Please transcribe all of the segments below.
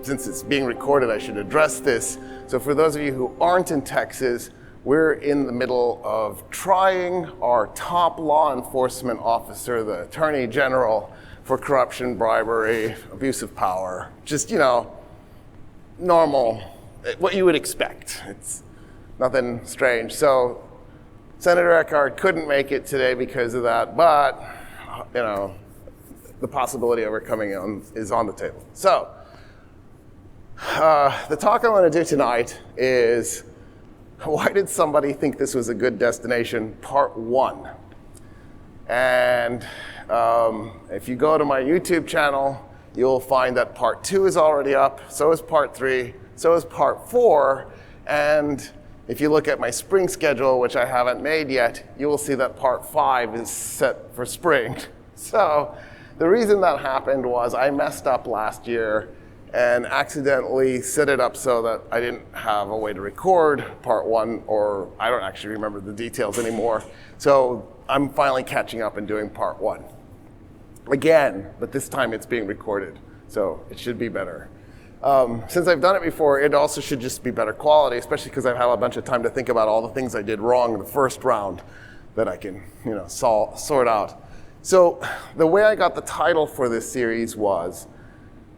since it's being recorded, I should address this. So for those of you who aren't in Texas, we're in the middle of trying our top law enforcement officer, the Attorney General, for corruption, bribery, abuse of power. Just, normal, what you would expect. It's nothing strange. So Senator Eckhart couldn't make it today because of that, but, the possibility of her coming in is on the table. So, the talk I want to do tonight is, why did somebody think this was a good destination, part 1. And if you go to my YouTube channel, you'll find that part 2 is already up, so is part 3, so is part 4, and if you look at my spring schedule, which I haven't made yet, you will see that part 5 is set for spring. So, the reason that happened was I messed up last year and accidentally set it up so that I didn't have a way to record part 1, or I don't actually remember the details anymore. So I'm finally catching up and doing part 1. Again, but this time it's being recorded, so it should be better. Since I've done it before, it also should just be better quality, especially because I've had a bunch of time to think about all the things I did wrong in the first round that I can, sort out. So the way I got the title for this series was,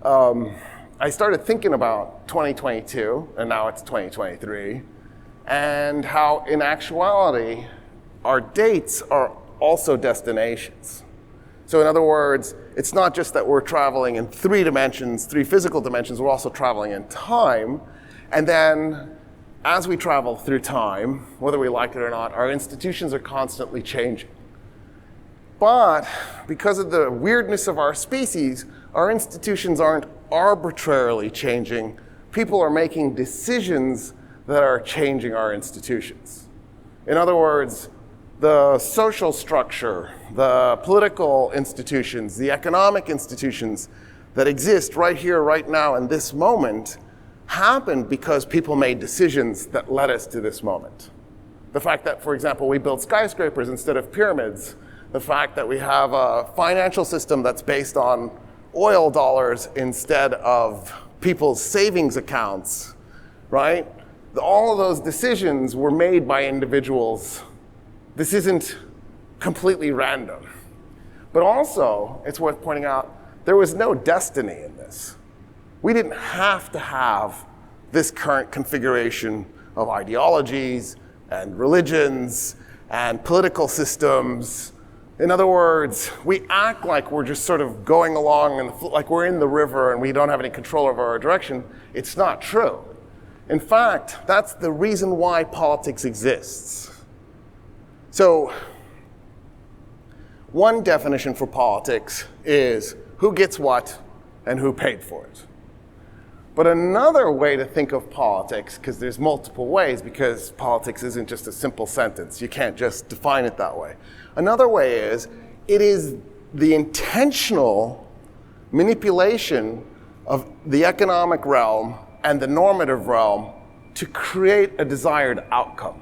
I started thinking about 2022, and now it's 2023, and how in actuality, our dates are also destinations. So in other words, it's not just that we're traveling in 3 dimensions, 3 physical dimensions, we're also traveling in time, and then as we travel through time, whether we like it or not, our institutions are constantly changing. But because of the weirdness of our species, our institutions aren't arbitrarily changing. People are making decisions that are changing our institutions. In other words, the social structure, the political institutions, the economic institutions that exist right here, right now, in this moment, happened because people made decisions that led us to this moment. The fact that, for example, we build skyscrapers instead of pyramids, the fact that we have a financial system that's based on oil dollars instead of people's savings accounts, right? All of those decisions were made by individuals. This isn't completely random. But also, it's worth pointing out, there was no destiny in this. We didn't have to have this current configuration of ideologies and religions and political systems. In other words, we act like we're just sort of going along and like we're in the river and we don't have any control over our direction. It's not true. In fact, that's the reason why politics exists. So, one definition for politics is who gets what and who paid for it. But another way to think of politics, because there's multiple ways, because politics isn't just a simple sentence. You can't just define it that way. Another way is, it is the intentional manipulation of the economic realm and the normative realm to create a desired outcome.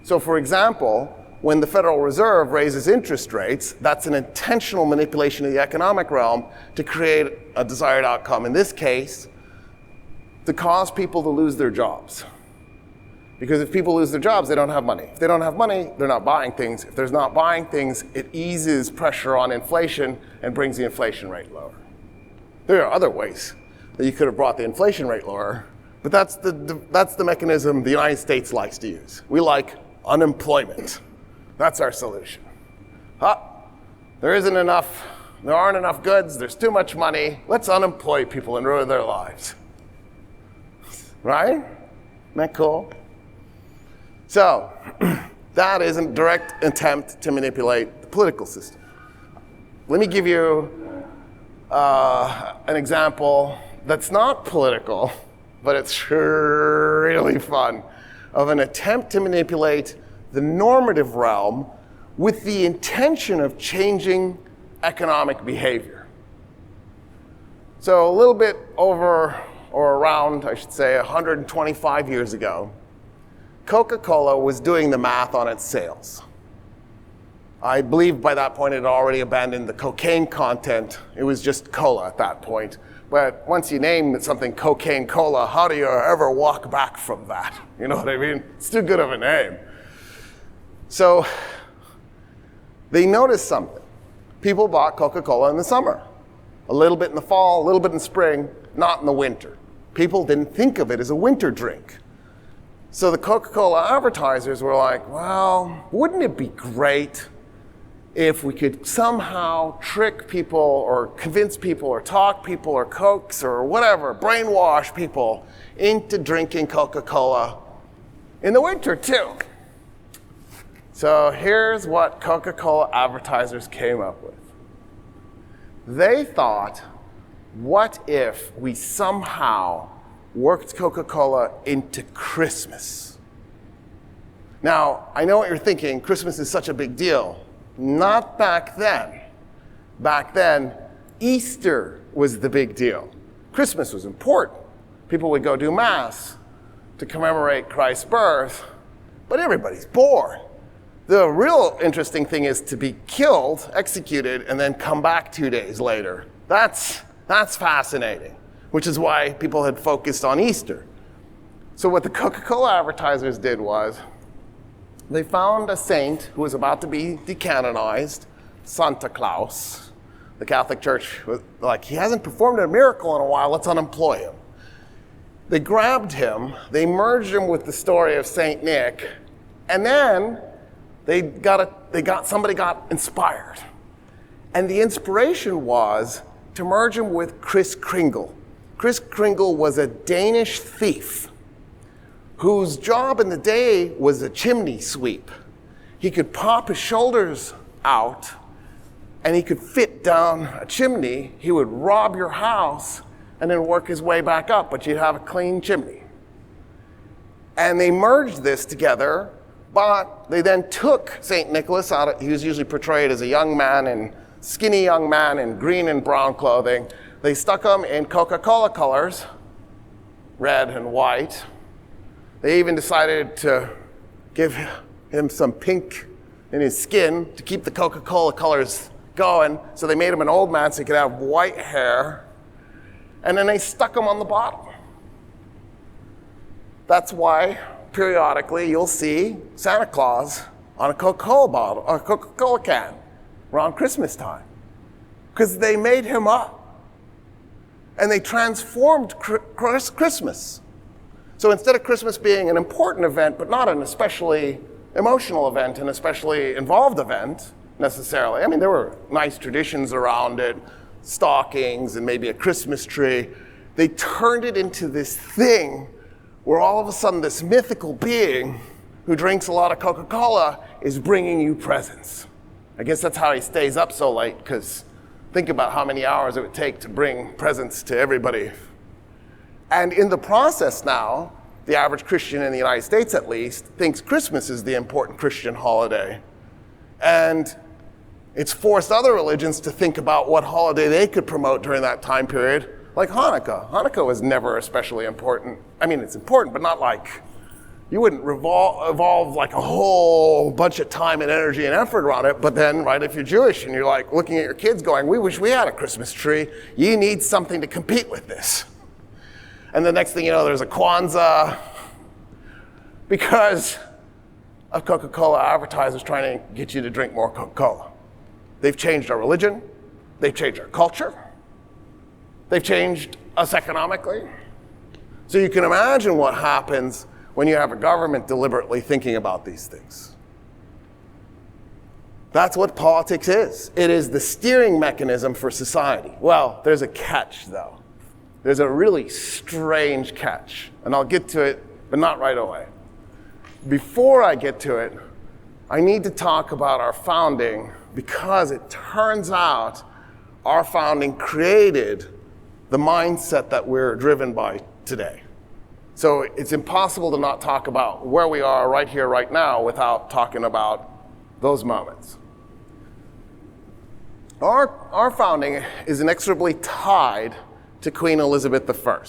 So for example, when the Federal Reserve raises interest rates, that's an intentional manipulation of the economic realm to create a desired outcome. In this case, to cause people to lose their jobs. Because if people lose their jobs, they don't have money. If they don't have money, they're not buying things. If there's not buying things, it eases pressure on inflation and brings the inflation rate lower. There are other ways that you could have brought the inflation rate lower, but that's the mechanism the United States likes to use. We like unemployment. That's our solution. There aren't enough goods, there's too much money, let's unemploy people and ruin their lives. Right? Isn't that cool? So, that is a direct attempt to manipulate the political system. Let me give you an example that's not political, but it's really fun, of an attempt to manipulate the normative realm with the intention of changing economic behavior. So a little bit over, or around, I should say, 125 years ago, Coca-Cola was doing the math on its sales. I believe by that point it had already abandoned the cocaine content. It was just cola at that point. But once you name something cocaine cola, how do you ever walk back from that? You know what I mean? It's too good of a name. So they noticed something. People bought Coca-Cola in the summer. A little bit in the fall, a little bit in spring, not in the winter. People didn't think of it as a winter drink. So the Coca-Cola advertisers were like, well, wouldn't it be great if we could somehow trick people or convince people or talk people or coax or whatever, brainwash people into drinking Coca-Cola in the winter too. So here's what Coca-Cola advertisers came up with. They thought, what if we somehow worked Coca-Cola into Christmas? Now, I know what you're thinking, Christmas is such a big deal. Not back then. Back then, Easter was the big deal. Christmas was important. People would go do Mass to commemorate Christ's birth, but everybody's born. The real interesting thing is to be killed, executed, and then come back 2 days later. That's fascinating, which is why people had focused on Easter. So what the Coca-Cola advertisers did was, they found a saint who was about to be decanonized, Santa Claus. The Catholic Church was like, he hasn't performed a miracle in a while, let's unemploy him. They grabbed him, they merged him with the story of Saint Nick, and then somebody got inspired. And the inspiration was to merge him with Kris Kringle. Kris Kringle was a Danish thief whose job in the day was a chimney sweep. He could pop his shoulders out and he could fit down a chimney. He would rob your house and then work his way back up, but you'd have a clean chimney. And they merged this together, but they then took St. Nicholas out. He was usually portrayed as a skinny young man in green and brown clothing. They stuck him in Coca-Cola colors, red and white. They even decided to give him some pink in his skin to keep the Coca-Cola colors going. So they made him an old man so he could have white hair. And then they stuck him on the bottle. That's why periodically you'll see Santa Claus on a Coca-Cola bottle or a Coca-Cola can around Christmas time. Because they made him up. And they transformed Christmas. So instead of Christmas being an important event, but not an especially emotional event, an especially involved event necessarily. I mean, there were nice traditions around it, stockings and maybe a Christmas tree. They turned it into this thing where all of a sudden this mythical being who drinks a lot of Coca-Cola is bringing you presents. I guess that's how he stays up so late, because think about how many hours it would take to bring presents to everybody. And in the process now, the average Christian in the United States at least thinks Christmas is the important Christian holiday. And it's forced other religions to think about what holiday they could promote during that time period, like Hanukkah. Hanukkah was never especially important. I mean, it's important, but not like, you wouldn't evolve like a whole bunch of time and energy and effort around it. But then, right, if you're Jewish and you're like looking at your kids going, we wish we had a Christmas tree, you need something to compete with this. And the next thing you know, there's a Kwanzaa because of Coca-Cola advertisers trying to get you to drink more Coca-Cola. They've changed our religion. They've changed our culture. They've changed us economically. So you can imagine what happens when you have a government deliberately thinking about these things. That's what politics is. It is the steering mechanism for society. Well, there's a catch, though. There's a really strange catch, and I'll get to it, but not right away. Before I get to it, I need to talk about our founding, because it turns out our founding created the mindset that we're driven by today. So it's impossible to not talk about where we are right here, right now, without talking about those moments. Our founding is inexorably tied to Queen Elizabeth I.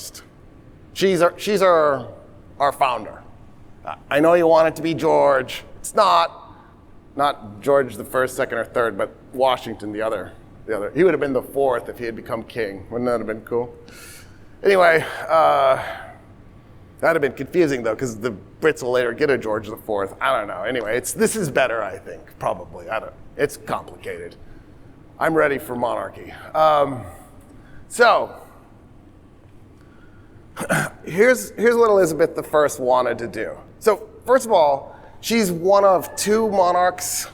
She's our founder. I know you want it to be George. It's not George the first, second, or third, but Washington, the other the other. He would have been the fourth if he had become king. Wouldn't that have been cool? Anyway, that'd have been confusing though, because the Brits will later get a George the Fourth. I don't know. Anyway, this is better, I think, probably. It's complicated. I'm ready for monarchy. So here's what Elizabeth I wanted to do. So first of all, she's one of two monarchs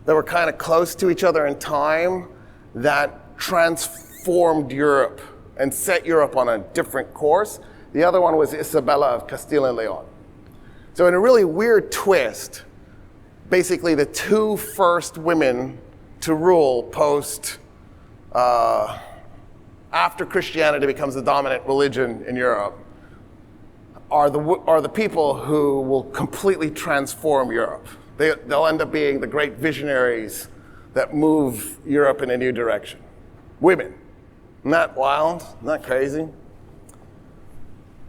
that were kind of close to each other in time that transformed Europe and set Europe on a different course. The other one was Isabella of Castile and Leon. So in a really weird twist, basically the two first women to rule after Christianity becomes the dominant religion in Europe are the people who will completely transform Europe. They'll end up being the great visionaries that move Europe in a new direction. Women. Isn't that wild? Isn't that crazy?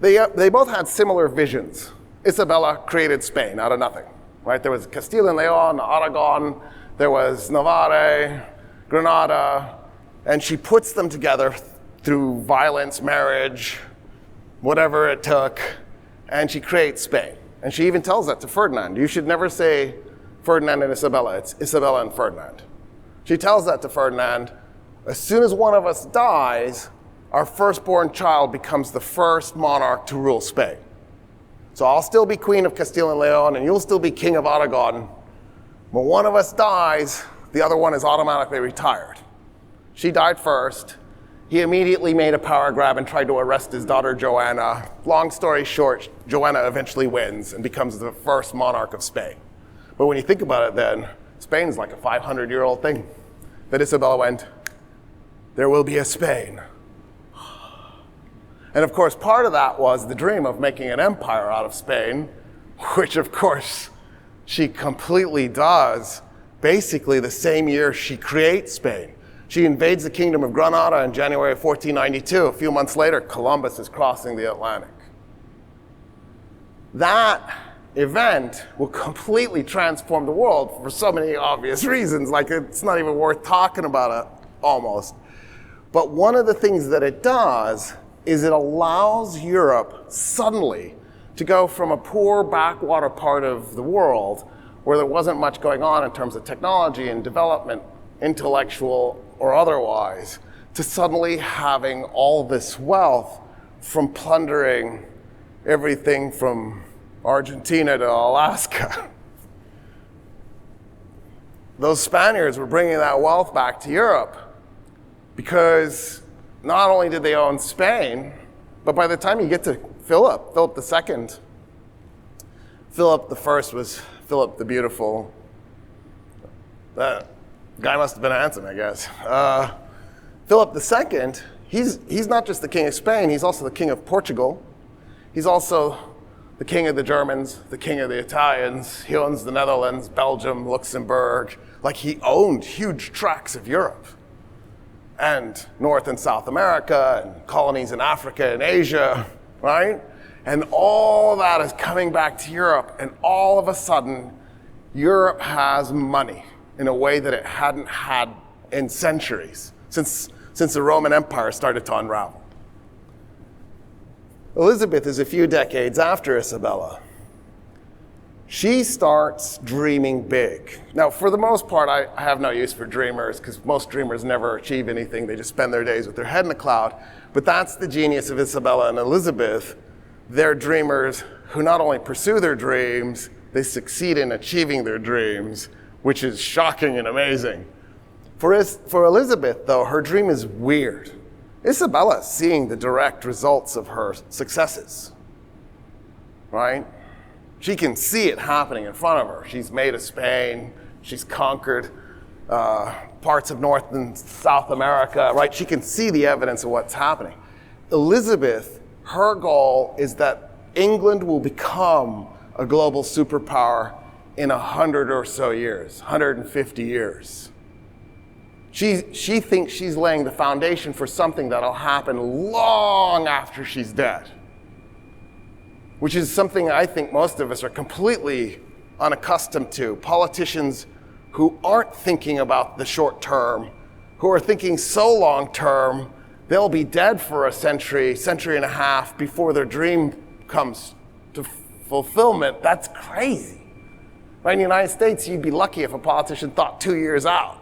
They both had similar visions. Isabella created Spain out of nothing, right? There was Castile and Leon, Aragon, there was Navarre, Granada, and she puts them together through violence, marriage, whatever it took, and she creates Spain. And she even tells that to Ferdinand. You should never say Ferdinand and Isabella, it's Isabella and Ferdinand. She tells that to Ferdinand. As soon as one of us dies, our firstborn child becomes the first monarch to rule Spain. So I'll still be Queen of Castile and Leon, and you'll still be King of Aragon. When one of us dies, the other one is automatically retired. She died first. He immediately made a power grab and tried to arrest his daughter Joanna. Long story short, Joanna eventually wins and becomes the first monarch of Spain. But when you think about it then, Spain's like a 500-year-old thing. But Isabella went, there will be a Spain. And of course, part of that was the dream of making an empire out of Spain, which of course she completely does, basically the same year she creates Spain. She invades the kingdom of Granada in January of 1492. A few months later, Columbus is crossing the Atlantic. That event will completely transform the world for so many obvious reasons, like it's not even worth talking about it, almost. But one of the things that it does is it allows Europe suddenly to go from a poor backwater part of the world where there wasn't much going on in terms of technology and development, intellectual or otherwise, to suddenly having all this wealth from plundering everything from Argentina to Alaska. Those Spaniards were bringing that wealth back to Europe because not only did they own Spain, but by the time you get to Philip II, Philip I was Philip the Beautiful. That guy must have been handsome, I guess. Philip II, he's not just the king of Spain, he's also the king of Portugal. He's also the king of the Germans, the king of the Italians. He owns the Netherlands, Belgium, Luxembourg. Like he owned huge tracts of Europe and North and South America and colonies in Africa and Asia, right? And all that is coming back to Europe, and all of a sudden, Europe has money in a way that it hadn't had in centuries, since the Roman Empire started to unravel. Elizabeth is a few decades after Isabella. She starts dreaming big. Now, for the most part, I have no use for dreamers because most dreamers never achieve anything. They just spend their days with their head in the cloud. But that's the genius of Isabella and Elizabeth. They're dreamers who not only pursue their dreams, they succeed in achieving their dreams, which is shocking and amazing. For Elizabeth, though, her dream is weird. Isabella is seeing the direct results of her successes, right? She can see it happening in front of her. She's made a Spain. She's conquered parts of North and South America, right? She can see the evidence of what's happening. Elizabeth, her goal is that England will become a global superpower in 100 or so years, 150 years. She thinks she's laying the foundation for something that'll happen long after she's dead, which is something I think most of us are completely unaccustomed to. Politicians who aren't thinking about the short term, who are thinking so long term, they'll be dead for a century and a half before their dream comes to fulfillment. That's crazy. Right, in the United States, you'd be lucky if a politician thought 2 years out.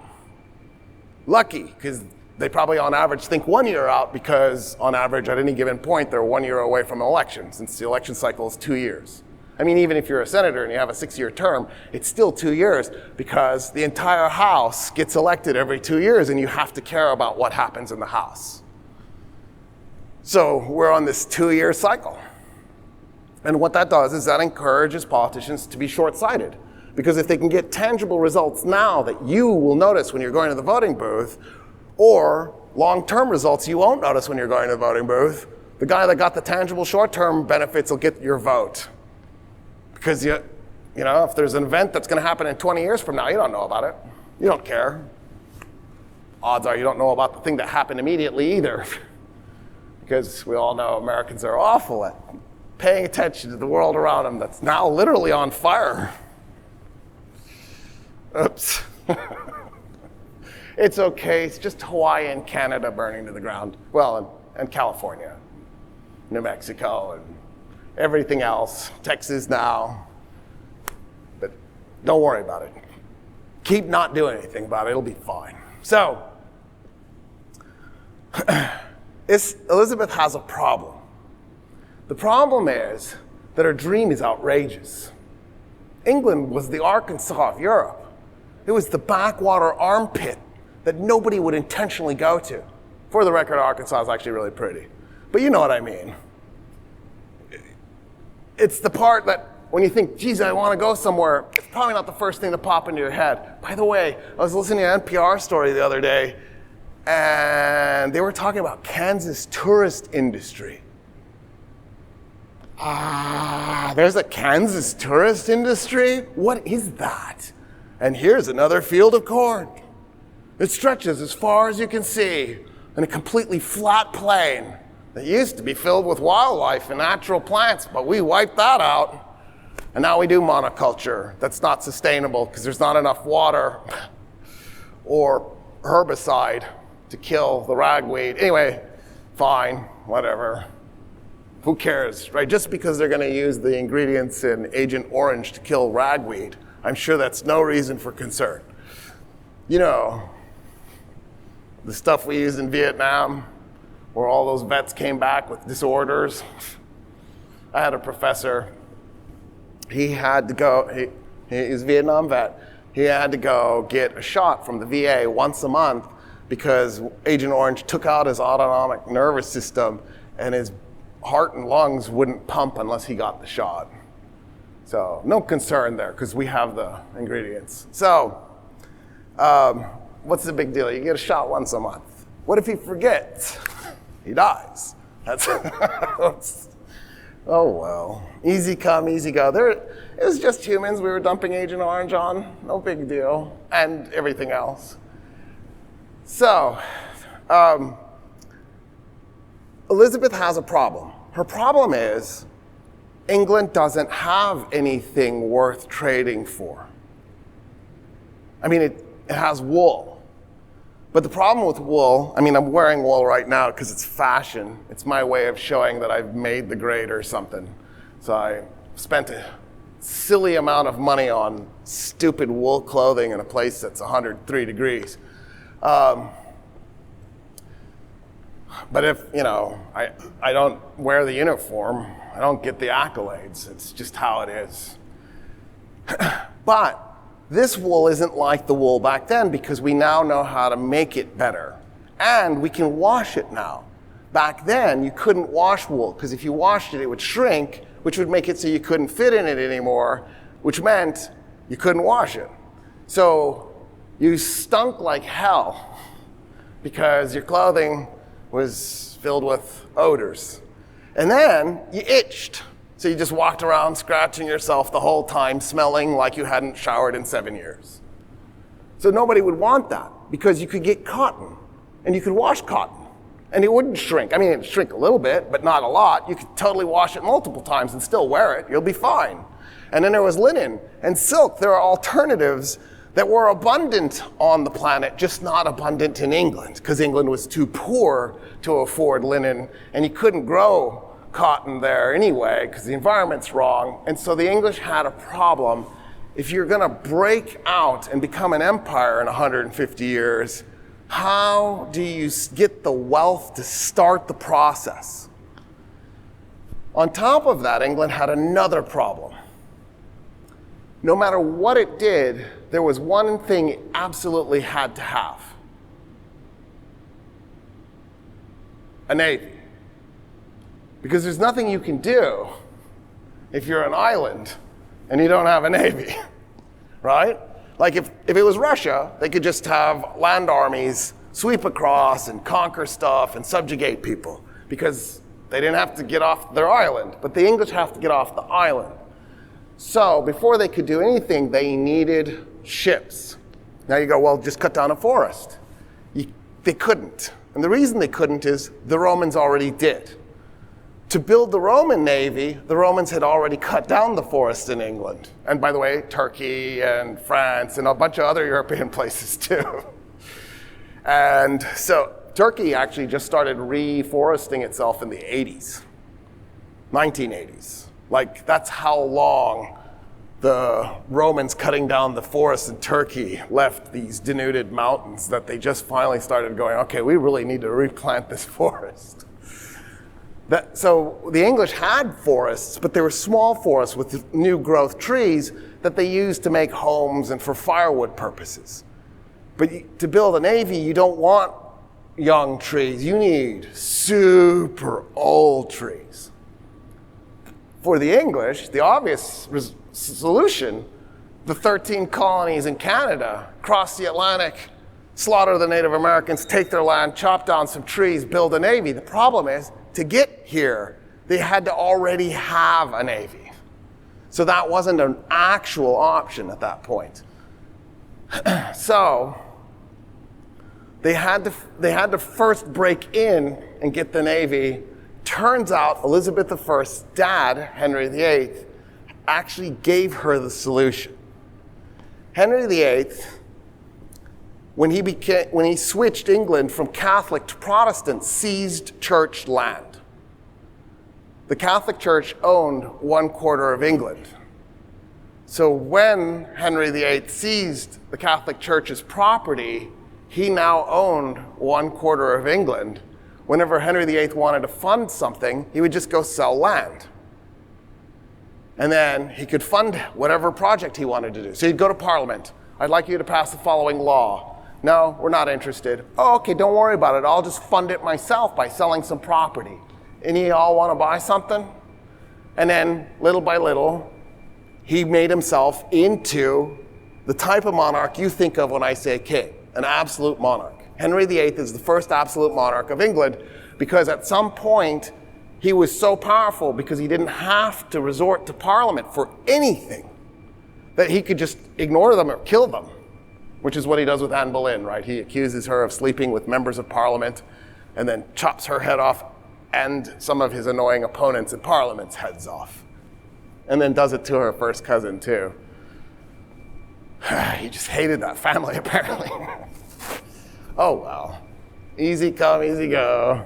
Lucky, because they probably on average think 1 year out, because on average at any given point, they're 1 year away from an election, since the election cycle is 2 years. I mean, even if you're a senator and you have a 6-year term, it's still 2 years, because the entire House gets elected every 2 years, and you have to care about what happens in the House. So we're on this 2-year cycle. And what that does is that encourages politicians to be short-sighted. Because if they can get tangible results now that you will notice when you're going to the voting booth, or long-term results you won't notice when you're going to the voting booth, the guy that got the tangible short-term benefits will get your vote. Because you know, if there's an event that's going to happen in 20 years from now, you don't know about it. You don't care. Odds are you don't know about the thing that happened immediately either. Because we all know Americans are awful at paying attention to the world around them that's now literally on fire. Oops. It's okay. It's just Hawaii and Canada burning to the ground. Well, and California, New Mexico, and everything else. Texas now. But don't worry about it. Keep not doing anything about it. It'll be fine. So, Elizabeth has a problem. The problem is that her dream is outrageous. England was the Arkansas of Europe. It was the backwater armpit that nobody would intentionally go to. For the record, Arkansas is actually really pretty. But you know what I mean. It's the part that when you think, geez, I want to go somewhere, it's probably not the first thing to pop into your head. By the way, I was listening to an NPR story the other day, and they were talking about Kansas tourist industry. There's a Kansas tourist industry? What is that? And here's another field of corn. It stretches as far as you can see in a completely flat plain that used to be filled with wildlife and natural plants, but we wiped that out. And now we do monoculture. That's not sustainable because there's not enough water or herbicide to kill the ragweed. Anyway, fine, whatever. Who cares, right? Just because they're going to use the ingredients in Agent Orange to kill ragweed, I'm sure that's no reason for concern. You know, the stuff we used in Vietnam, where all those vets came back with disorders. I had a professor, he had to go, he's a Vietnam vet, he had to go get a shot from the VA once a month because Agent Orange took out his autonomic nervous system and his heart and lungs wouldn't pump unless he got the shot. So no concern there because we have the ingredients. So what's the big deal? You get a shot once a month. What if he forgets? He dies. That's oh well. Easy come, easy go. It was just humans we were dumping Agent Orange on. No big deal. And everything else. So, Elizabeth has a problem. Her problem is England doesn't have anything worth trading for. I mean, it has wool. But the problem with wool, I mean, I'm wearing wool right now because it's fashion. It's my way of showing that I've made the grade or something. So I spent a silly amount of money on stupid wool clothing in a place that's 103 degrees. But if, you know, I don't wear the uniform, I don't get the accolades. It's just how it is. But this wool isn't like the wool back then because we now know how to make it better. And we can wash it now. Back then, you couldn't wash wool because if you washed it, it would shrink, which would make it so you couldn't fit in it anymore, which meant you couldn't wash it. So you stunk like hell because your clothing was filled with odors. And then you itched. So you just walked around scratching yourself the whole time, smelling like you hadn't showered in 7 years. So nobody would want that because you could get cotton and you could wash cotton and it wouldn't shrink. I mean, it'd shrink a little bit, but not a lot. You could totally wash it multiple times and still wear it. You'll be fine. And then there was linen and silk. There are alternatives that were abundant on the planet, just not abundant in England, because England was too poor to afford linen, and you couldn't grow cotton there anyway, because the environment's wrong. And so the English had a problem. If you're going to break out and become an empire in 150 years, how do you get the wealth to start the process? On top of that, England had another problem. No matter what it did, there was one thing it absolutely had to have: a navy. Because there's nothing you can do if you're an island and you don't have a navy, right? Like if it was Russia, they could just have land armies sweep across and conquer stuff and subjugate people because they didn't have to get off their island. But the English have to get off the island. So before they could do anything, they needed ships. Now you go, well, just cut down a forest. They couldn't. And the reason they couldn't is the Romans already did. To build the Roman navy, the Romans had already cut down the forest in England. And by the way, Turkey and France and a bunch of other European places too. And so Turkey actually just started reforesting itself in the 80s, 1980s. Like, that's how long the Romans cutting down the forests in Turkey left these denuded mountains that they just finally started going, okay, we really need to replant this forest. So the English had forests, but they were small forests with new growth trees that they used to make homes and for firewood purposes. But to build a navy, you don't want young trees. You need super old trees. For the English, the obvious solution, the 13 colonies in Canada, cross the Atlantic, slaughter the Native Americans, take their land, chop down some trees, build a navy. The problem is, to get here, they had to already have a navy. So that wasn't an actual option at that point. So they had to first break in and get the navy. Turns out Elizabeth I's dad, Henry VIII, actually gave her the solution. Henry VIII, when he switched England from Catholic to Protestant, seized church land. The Catholic Church owned 1/4 of England. So when Henry VIII seized the Catholic Church's property, he now owned 1/4 of England. Whenever Henry VIII wanted to fund something, he would just go sell land. And then he could fund whatever project he wanted to do. So he'd go to Parliament. I'd like you to pass the following law. No, we're not interested. Oh, okay, don't worry about it. I'll just fund it myself by selling some property. Any of y'all want to buy something? And then, little by little, he made himself into the type of monarch you think of when I say king, an absolute monarch. Henry VIII is the first absolute monarch of England because at some point, he was so powerful because he didn't have to resort to Parliament for anything that he could just ignore them or kill them, which is what he does with Anne Boleyn, right? He accuses her of sleeping with members of Parliament and then chops her head off and some of his annoying opponents in Parliament's heads off. And then does it to her first cousin, too. He just hated that family, apparently. Oh, well. Easy come, easy go.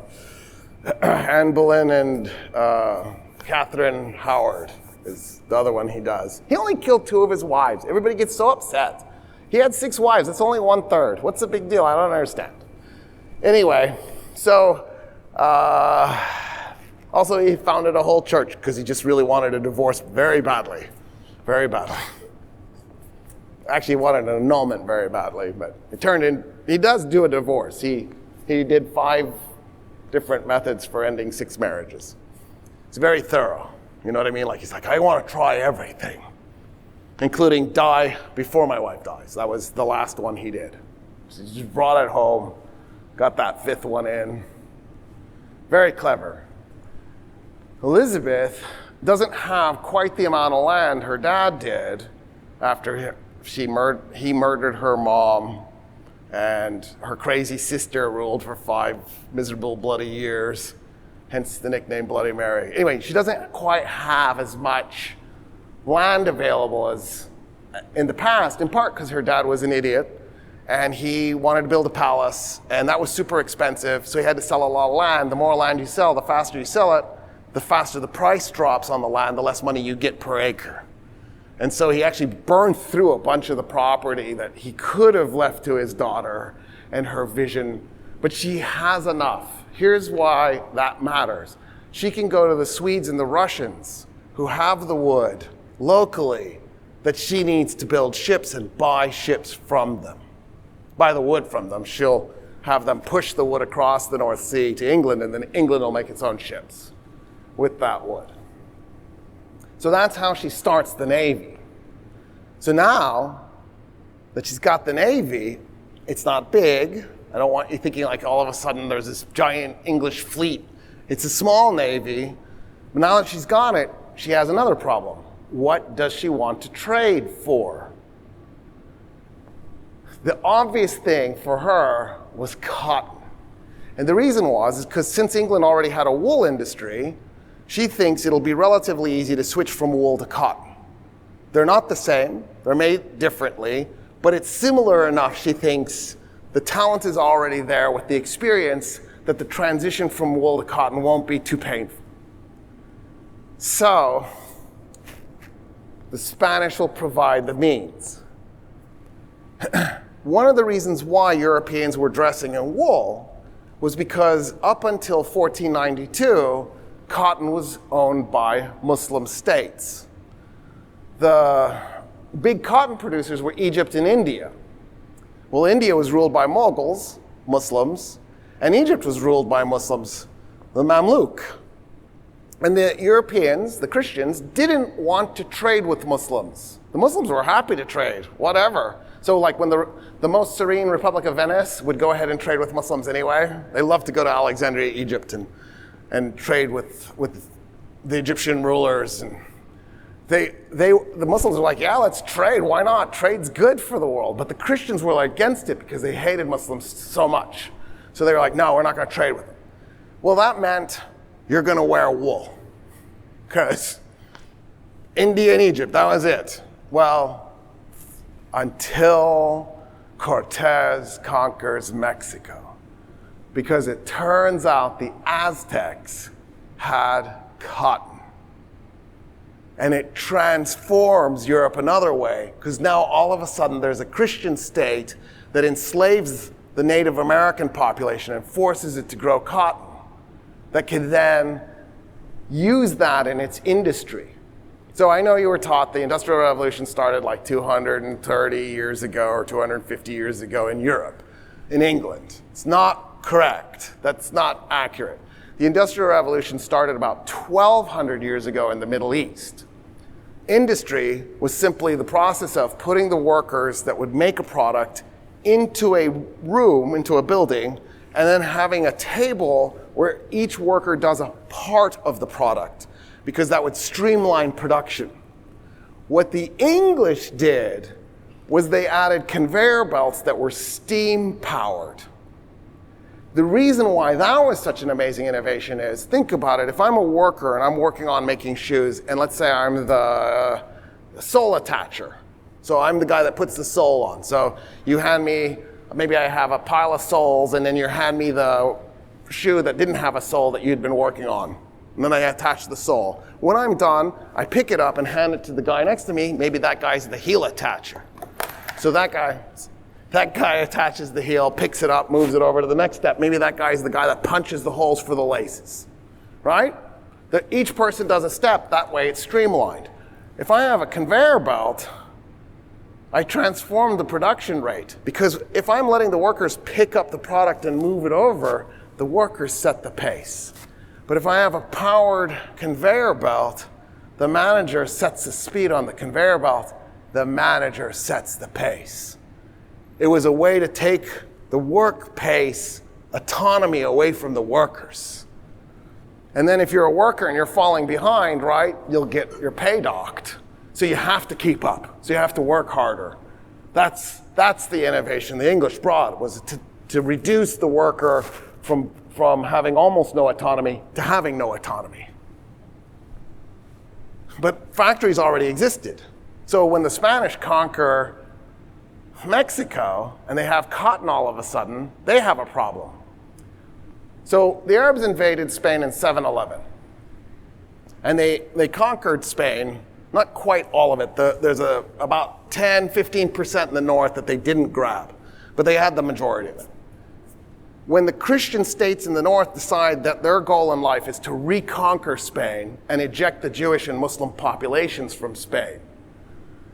Anne Boleyn and Catherine Howard is the other one he does. He only killed 2 of his wives. Everybody gets so upset. He had 6 wives. That's only 1/3. What's the big deal? I don't understand. Anyway, so also he founded a whole church because he just really wanted a divorce very badly. Very badly. Actually, he wanted an annulment very badly, but it turned in, he does do a divorce. He did 5 different methods for ending 6 marriages. It's very thorough. You know what I mean? Like, he's like, I want to try everything, including die before my wife dies. That was the last one he did. So he just brought it home, got that 5th one in. Very clever. Elizabeth doesn't have quite the amount of land her dad did after he murdered her mom, and her crazy sister ruled for 5 miserable, bloody years, hence the nickname Bloody Mary. Anyway, she doesn't quite have as much land available as in the past, in part because her dad was an idiot, and he wanted to build a palace, and that was super expensive, so he had to sell a lot of land. The more land you sell, the faster you sell it, the faster the price drops on the land, the less money you get per acre. And so he actually burned through a bunch of the property that he could have left to his daughter and her vision, but she has enough. Here's why that matters. She can go to the Swedes and the Russians who have the wood locally that she needs to build ships and buy ships from them. Buy the wood from them. She'll have them push the wood across the North Sea to England, and then England will make its own ships with that wood. So that's how she starts the Navy. So now that she's got the Navy, it's not big. I don't want you thinking like all of a sudden there's this giant English fleet. It's a small Navy, but now that she's got it, she has another problem. What does she want to trade for? The obvious thing for her was cotton. And the reason is because since England already had a wool industry, she thinks it'll be relatively easy to switch from wool to cotton. They're not the same, they're made differently, but it's similar enough, she thinks, the talent is already there with the experience that the transition from wool to cotton won't be too painful. So, the Spanish will provide the means. One of the reasons why Europeans were dressing in wool was because up until 1492, cotton was owned by Muslim states. The big cotton producers were Egypt and India. Well, India was ruled by Mughals, Muslims, and Egypt was ruled by Muslims, the Mamluk. And the Europeans, the Christians, didn't want to trade with Muslims. The Muslims were happy to trade, whatever. So like when the most serene Republic of Venice would go ahead and trade with Muslims anyway, they loved to go to Alexandria, Egypt and trade with the Egyptian rulers. And the Muslims were like, yeah, let's trade, why not? Trade's good for the world. But the Christians were against it because they hated Muslims so much. So they were like, no, we're not gonna trade with them. Well, that meant you're gonna wear wool. Because India and Egypt, that was it. Well, until Cortez conquers Mexico. Because it turns out the Aztecs had cotton. And it transforms Europe another way, because now all of a sudden there's a Christian state that enslaves the Native American population and forces it to grow cotton, that can then use that in its industry. So I know you were taught the Industrial Revolution started like 230 years ago or 250 years ago in Europe, in England. It's not correct. That's not accurate. The Industrial Revolution started about 1,200 years ago in the Middle East. Industry was simply the process of putting the workers that would make a product into a room, into a building, and then having a table where each worker does a part of the product, because that would streamline production. What the English did was they added conveyor belts that were steam powered. The reason why that was such an amazing innovation is, think about it, if I'm a worker and I'm working on making shoes, and let's say I'm the sole attacher. So I'm the guy that puts the sole on. So you hand me, maybe I have a pile of soles, and then you hand me the shoe that didn't have a sole that you'd been working on. And then I attach the sole. When I'm done, I pick it up and hand it to the guy next to me. Maybe that guy's the heel attacher. So that guy attaches the heel, picks it up, moves it over to the next step. Maybe that guy's the guy that punches the holes for the laces, right? Each person does a step, that way it's streamlined. If I have a conveyor belt, I transform the production rate, because if I'm letting the workers pick up the product and move it over, the workers set the pace. But if I have a powered conveyor belt, the manager sets the speed on the conveyor belt, the manager sets the pace. It was a way to take the work pace autonomy away from the workers. And then if you're a worker and you're falling behind, right, you'll get your pay docked. So you have to keep up. So you have to work harder. That's the innovation the English brought, was to reduce the worker from having almost no autonomy to having no autonomy. But factories already existed. So when the Spanish conquer Mexico and they have cotton all of a sudden, they have a problem. So the Arabs invaded Spain in 711. And they conquered Spain, not quite all of it. There's about 10, 15% in the north that they didn't grab, but they had the majority of it. When the Christian states in the north decide that their goal in life is to reconquer Spain and eject the Jewish and Muslim populations from Spain,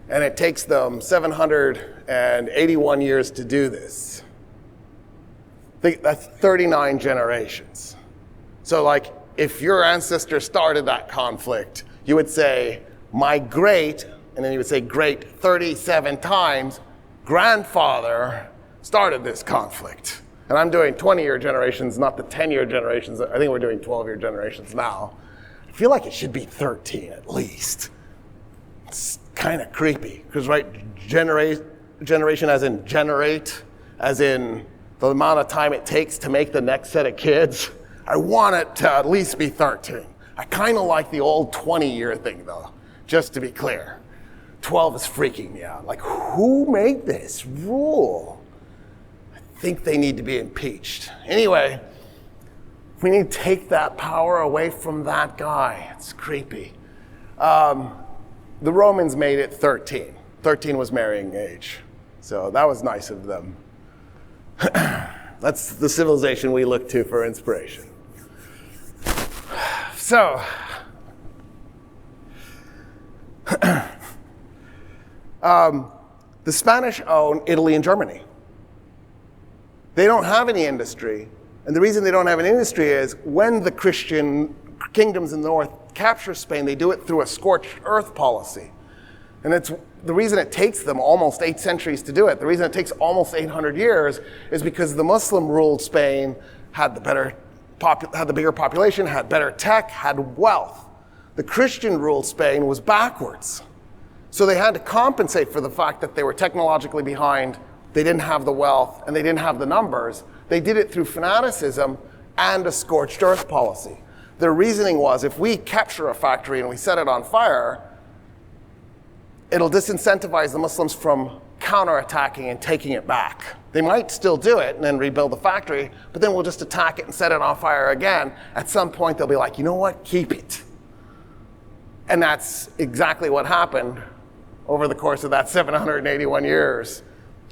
and it takes them 781 years to do this, that's 39 generations. So like, if your ancestor started that conflict, you would say, my great, and then you would say great 37 times, grandfather started this conflict. And I'm doing 20-year generations, not the 10-year generations. I think we're doing 12-year generations now. I feel like it should be 13 at least. It's kind of creepy, because right, generation as in generate, as in the amount of time it takes to make the next set of kids. I want it to at least be 13. I kind of like the old 20-year thing though, just to be clear. 12 is freaking me out. Like, who made this rule? I think they need to be impeached. Anyway, we need to take that power away from that guy. It's creepy. The Romans made it 13. 13 was marrying age. So that was nice of them. That's the civilization we look to for inspiration. So, the Spanish own Italy and Germany. They don't have any industry. And the reason they don't have an industry is when the Christian kingdoms in the north capture Spain, they do it through a scorched earth policy. And it's the reason it takes them almost 8 centuries to do it. The reason it takes almost 800 years is because the Muslim ruled Spain, had the bigger population, had better tech, had wealth. The Christian ruled Spain was backwards. So they had to compensate for the fact that they were technologically behind, they didn't have the wealth, and they didn't have the numbers. They did it through fanaticism and a scorched earth policy. Their reasoning was, if we capture a factory and we set it on fire, it'll disincentivize the Muslims from counterattacking and taking it back. They might still do it and then rebuild the factory, but then we'll just attack it and set it on fire again. At some point, they'll be like, you know what, keep it. And that's exactly what happened over the course of that 781 years.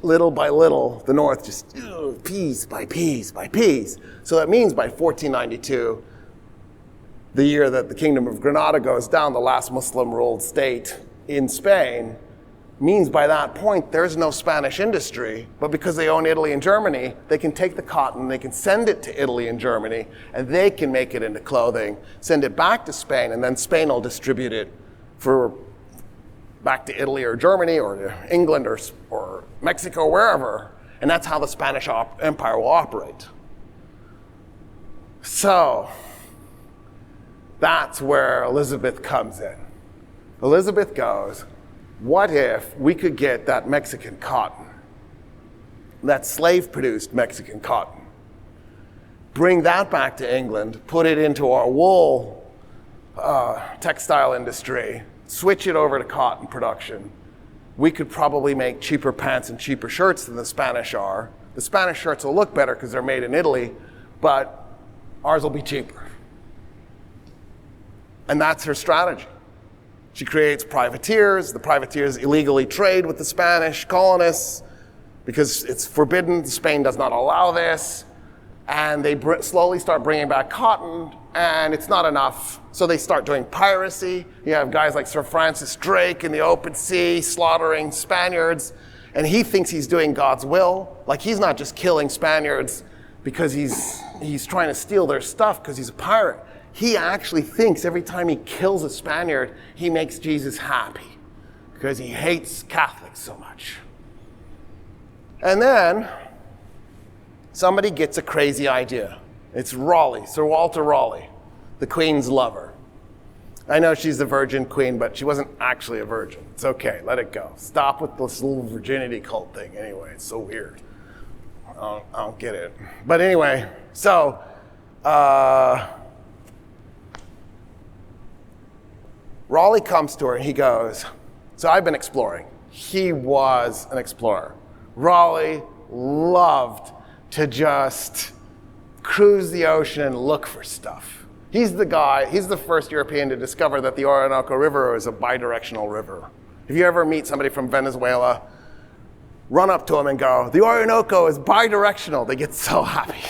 Little by little, the North just piece by piece by piece. So that means by 1492, the year that the Kingdom of Granada goes down, the last Muslim-ruled state in Spain, means by that point there's no Spanish industry, but because they own Italy and Germany, they can take the cotton, they can send it to Italy and Germany, and they can make it into clothing, send it back to Spain, and then Spain will distribute it back to Italy or Germany or to England or Mexico, wherever. And that's how the Spanish Empire will operate. So that's where Elizabeth comes in. Elizabeth goes, what if we could get that Mexican cotton, that slave-produced Mexican cotton, bring that back to England, put it into our wool textile industry, switch it over to cotton production, we could probably make cheaper pants and cheaper shirts than the Spanish are. The Spanish shirts will look better because they're made in Italy, but ours will be cheaper. And that's her strategy. She creates privateers. The privateers illegally trade with the Spanish colonists because it's forbidden. Spain does not allow this. And they slowly start bringing back cotton, and it's not enough. So they start doing piracy. You have guys like Sir Francis Drake in the open sea slaughtering Spaniards, and he thinks he's doing God's will. Like, he's not just killing Spaniards because he's trying to steal their stuff because he's a pirate. He actually thinks every time he kills a Spaniard, he makes Jesus happy because he hates Catholics so much. And then somebody gets a crazy idea. It's Raleigh, Sir Walter Raleigh, the Queen's lover. I know she's the virgin queen, but she wasn't actually a virgin. It's okay, let it go. Stop with this little virginity cult thing anyway. It's so weird. I don't get it. But anyway, so Raleigh comes to her and he goes, So I've been exploring. He was an explorer. Raleigh loved to just cruise the ocean and look for stuff. He's the first European to discover that the Orinoco River is a bidirectional river. If you ever meet somebody from Venezuela, run up to them and go, the Orinoco is bidirectional. They get so happy.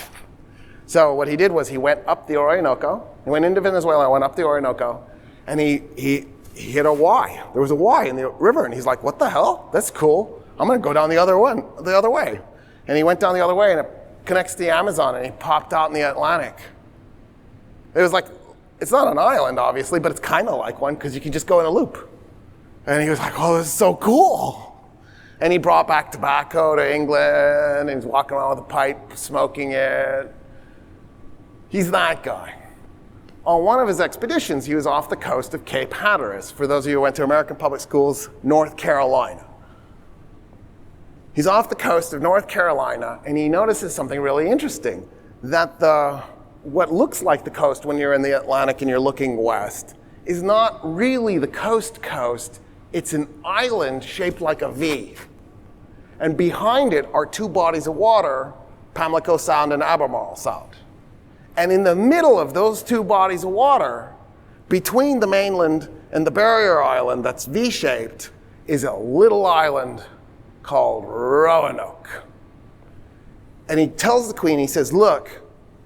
So what he did was he went up the Orinoco. He went into Venezuela, went up the Orinoco, and he hit a Y. There was a Y in the river, and he's like, what the hell? That's cool. I'm going to go down the other way. And he went down the other way, and it connects to the Amazon, and he popped out in the Atlantic. It was like, it's not an island, obviously, but it's kind of like one, because you can just go in a loop. And he was like, oh, this is so cool. And he brought back tobacco to England, and he's walking around with a pipe, smoking it. He's that guy. On one of his expeditions, he was off the coast of Cape Hatteras. For those of you who went to American public schools, North Carolina. He's off the coast of North Carolina, and he notices something really interesting, that what looks like the coast when you're in the Atlantic and you're looking west is not really the coast. It's an island shaped like a V. And behind it are two bodies of water, Pamlico Sound and Albemarle Sound. And in the middle of those two bodies of water, between the mainland and the barrier island that's V-shaped, is a little island called Roanoke. And he tells the Queen, he says, look,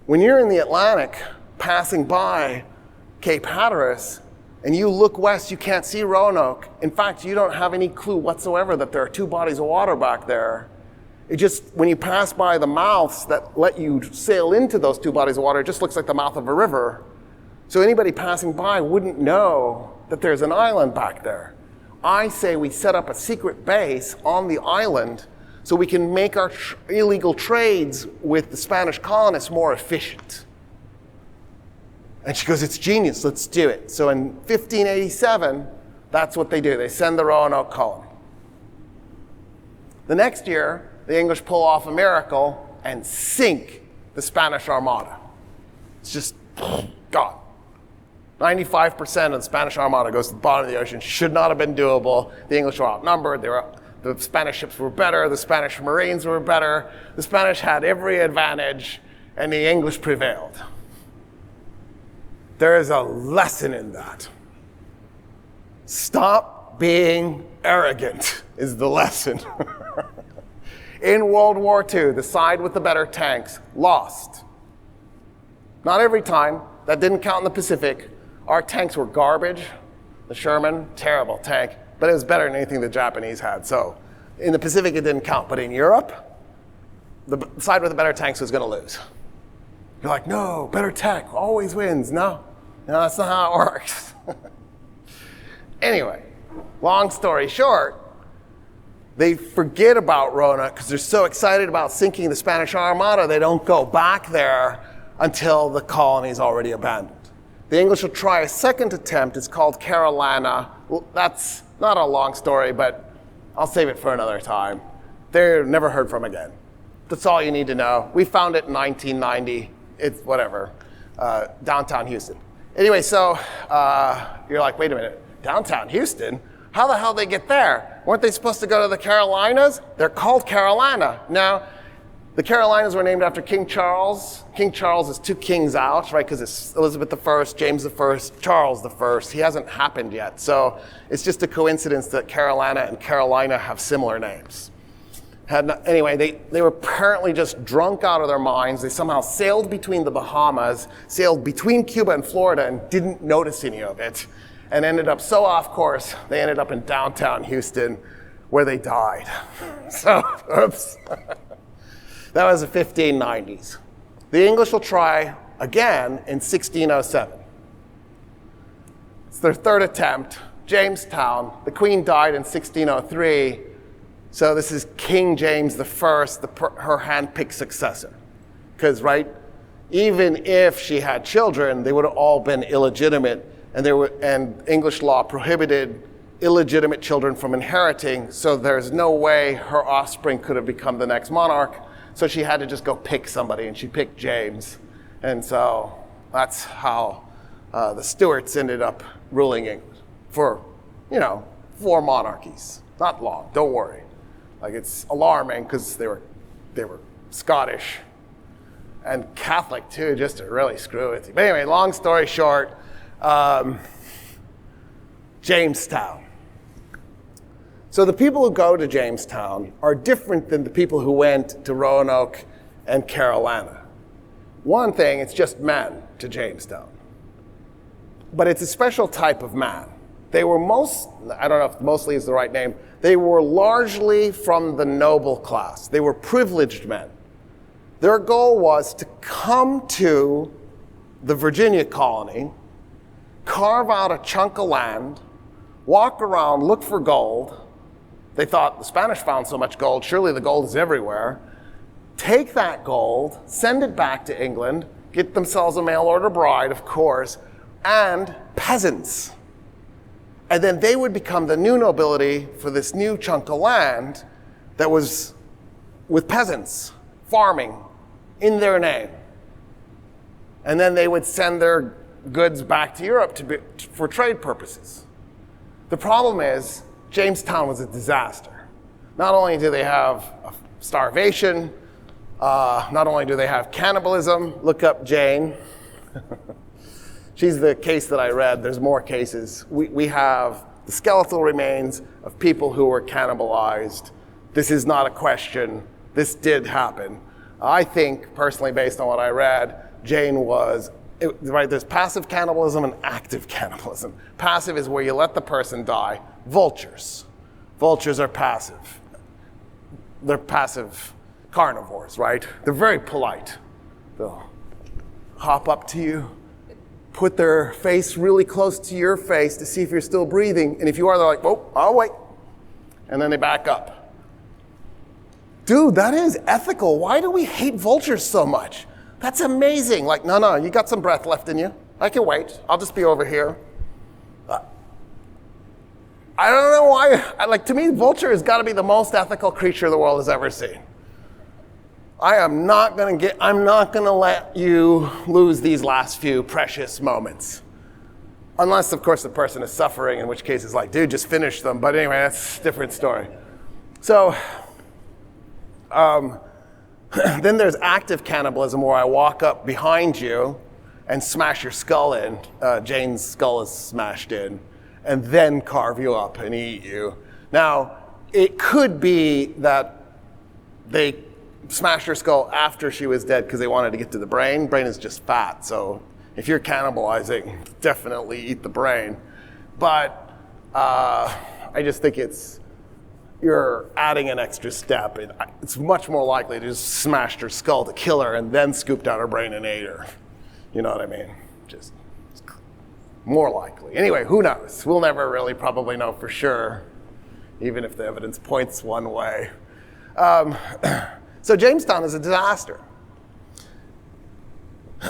when you're in the Atlantic passing by Cape Hatteras, and you look west, you can't see Roanoke. In fact, you don't have any clue whatsoever that there are two bodies of water back there. It just, when you pass by the mouths that let you sail into those two bodies of water, it just looks like the mouth of a river. So anybody passing by wouldn't know that there's an island back there. I say we set up a secret base on the island so we can make our illegal trades with the Spanish colonists more efficient. And she goes, it's genius, let's do it. So in 1587, that's what they do. They send the Roanoke colony. The next year, the English pull off a miracle and sink the Spanish Armada. It's just gone. 95% of the Spanish Armada goes to the bottom of the ocean. Should not have been doable. The English were outnumbered. The Spanish ships were better. The Spanish Marines were better. The Spanish had every advantage, and the English prevailed. There is a lesson in that. Stop being arrogant is the lesson. In World War II, the side with the better tanks lost. Not every time. That didn't count in the Pacific. Our tanks were garbage. The Sherman, terrible tank, but it was better than anything the Japanese had. So in the Pacific, it didn't count. But in Europe, the side with the better tanks was going to lose. You're like, no, better tech always wins. No, that's not how it works. Anyway, long story short, they forget about Roanoke because they're so excited about sinking the Spanish Armada, they don't go back there until the colony is already abandoned. The English will try a second attempt. It's called Carolina. Well, that's not a long story, but I'll save it for another time. They're never heard from again. That's all you need to know. We found it in 1990. It's whatever, downtown Houston. Anyway, so you're like, wait a minute, downtown Houston? How the hell did they get there? Weren't they supposed to go to the Carolinas? They're called Carolina. No, the Carolinas were named after King Charles. King Charles is two kings out, right? Because it's Elizabeth I, James I, Charles I. He hasn't happened yet. So it's just a coincidence that Carolina and Carolina have similar names. Anyway, they were apparently just drunk out of their minds. They somehow sailed between the Bahamas, sailed between Cuba and Florida, and didn't notice any of it, and ended up so off course, they ended up in downtown Houston, where they died. So, oops. That was the 1590s. The English will try again in 1607. It's their third attempt, Jamestown. The Queen died in 1603. So this is King James I, her hand-picked successor. Because, right, even if she had children, they would have all been illegitimate, and English law prohibited illegitimate children from inheriting, so there's no way her offspring could have become the next monarch. So she had to just go pick somebody, and she picked James. And so that's how the Stuarts ended up ruling England for, 4 monarchies. Not long, don't worry. Like, it's alarming because they were Scottish and Catholic too, just to really screw with you. But anyway, long story short, Jamestown. So the people who go to Jamestown are different than the people who went to Roanoke and Carolina. One thing, it's just men to Jamestown. But it's a special type of man. They were I don't know if mostly is the right name, they were largely from the noble class. They were privileged men. Their goal was to come to the Virginia colony, carve out a chunk of land, walk around, look for gold. They thought the Spanish found so much gold, surely the gold is everywhere. Take that gold, send it back to England, get themselves a mail order bride, of course, and peasants. And then they would become the new nobility for this new chunk of land that was with peasants farming in their name. And then they would send their goods back to Europe for trade purposes. The problem is, Jamestown was a disaster. Not only do they have starvation, not only do they have cannibalism, look up Jane. She's the case that I read. There's more cases. We have the skeletal remains of people who were cannibalized. This is not a question. This did happen. I think, personally, based on what I read, Jane was, right, there's passive cannibalism and active cannibalism. Passive is where you let the person die. Vultures. Vultures are passive. They're passive carnivores, right? They're very polite. They'll hop up to you, put their face really close to your face to see if you're still breathing. And if you are, they're like, oh, I'll wait. And then they back up. Dude, that is ethical. Why do we hate vultures so much? That's amazing. Like, no, you got some breath left in you. I can wait. I'll just be over here. I don't know why. To me, vulture has got to be the most ethical creature the world has ever seen. I'm not going to let you lose these last few precious moments. Unless, of course, the person is suffering, in which case it's like, dude, just finish them. But anyway, that's a different story. So, then there's active cannibalism, where I walk up behind you and smash your skull in. Jane's skull is smashed in. And then carve you up and eat you. Now, it could be that they smashed her skull after she was dead because they wanted to get to the brain. Brain is just fat, so if you're cannibalizing, definitely eat the brain. But I just think you're adding an extra step. It's much more likely to just smash her skull to kill her and then scooped out her brain and ate her. You know what I mean? Just more likely. Anyway, who knows? We'll never really probably know for sure, even if the evidence points one way. So Jamestown is a disaster.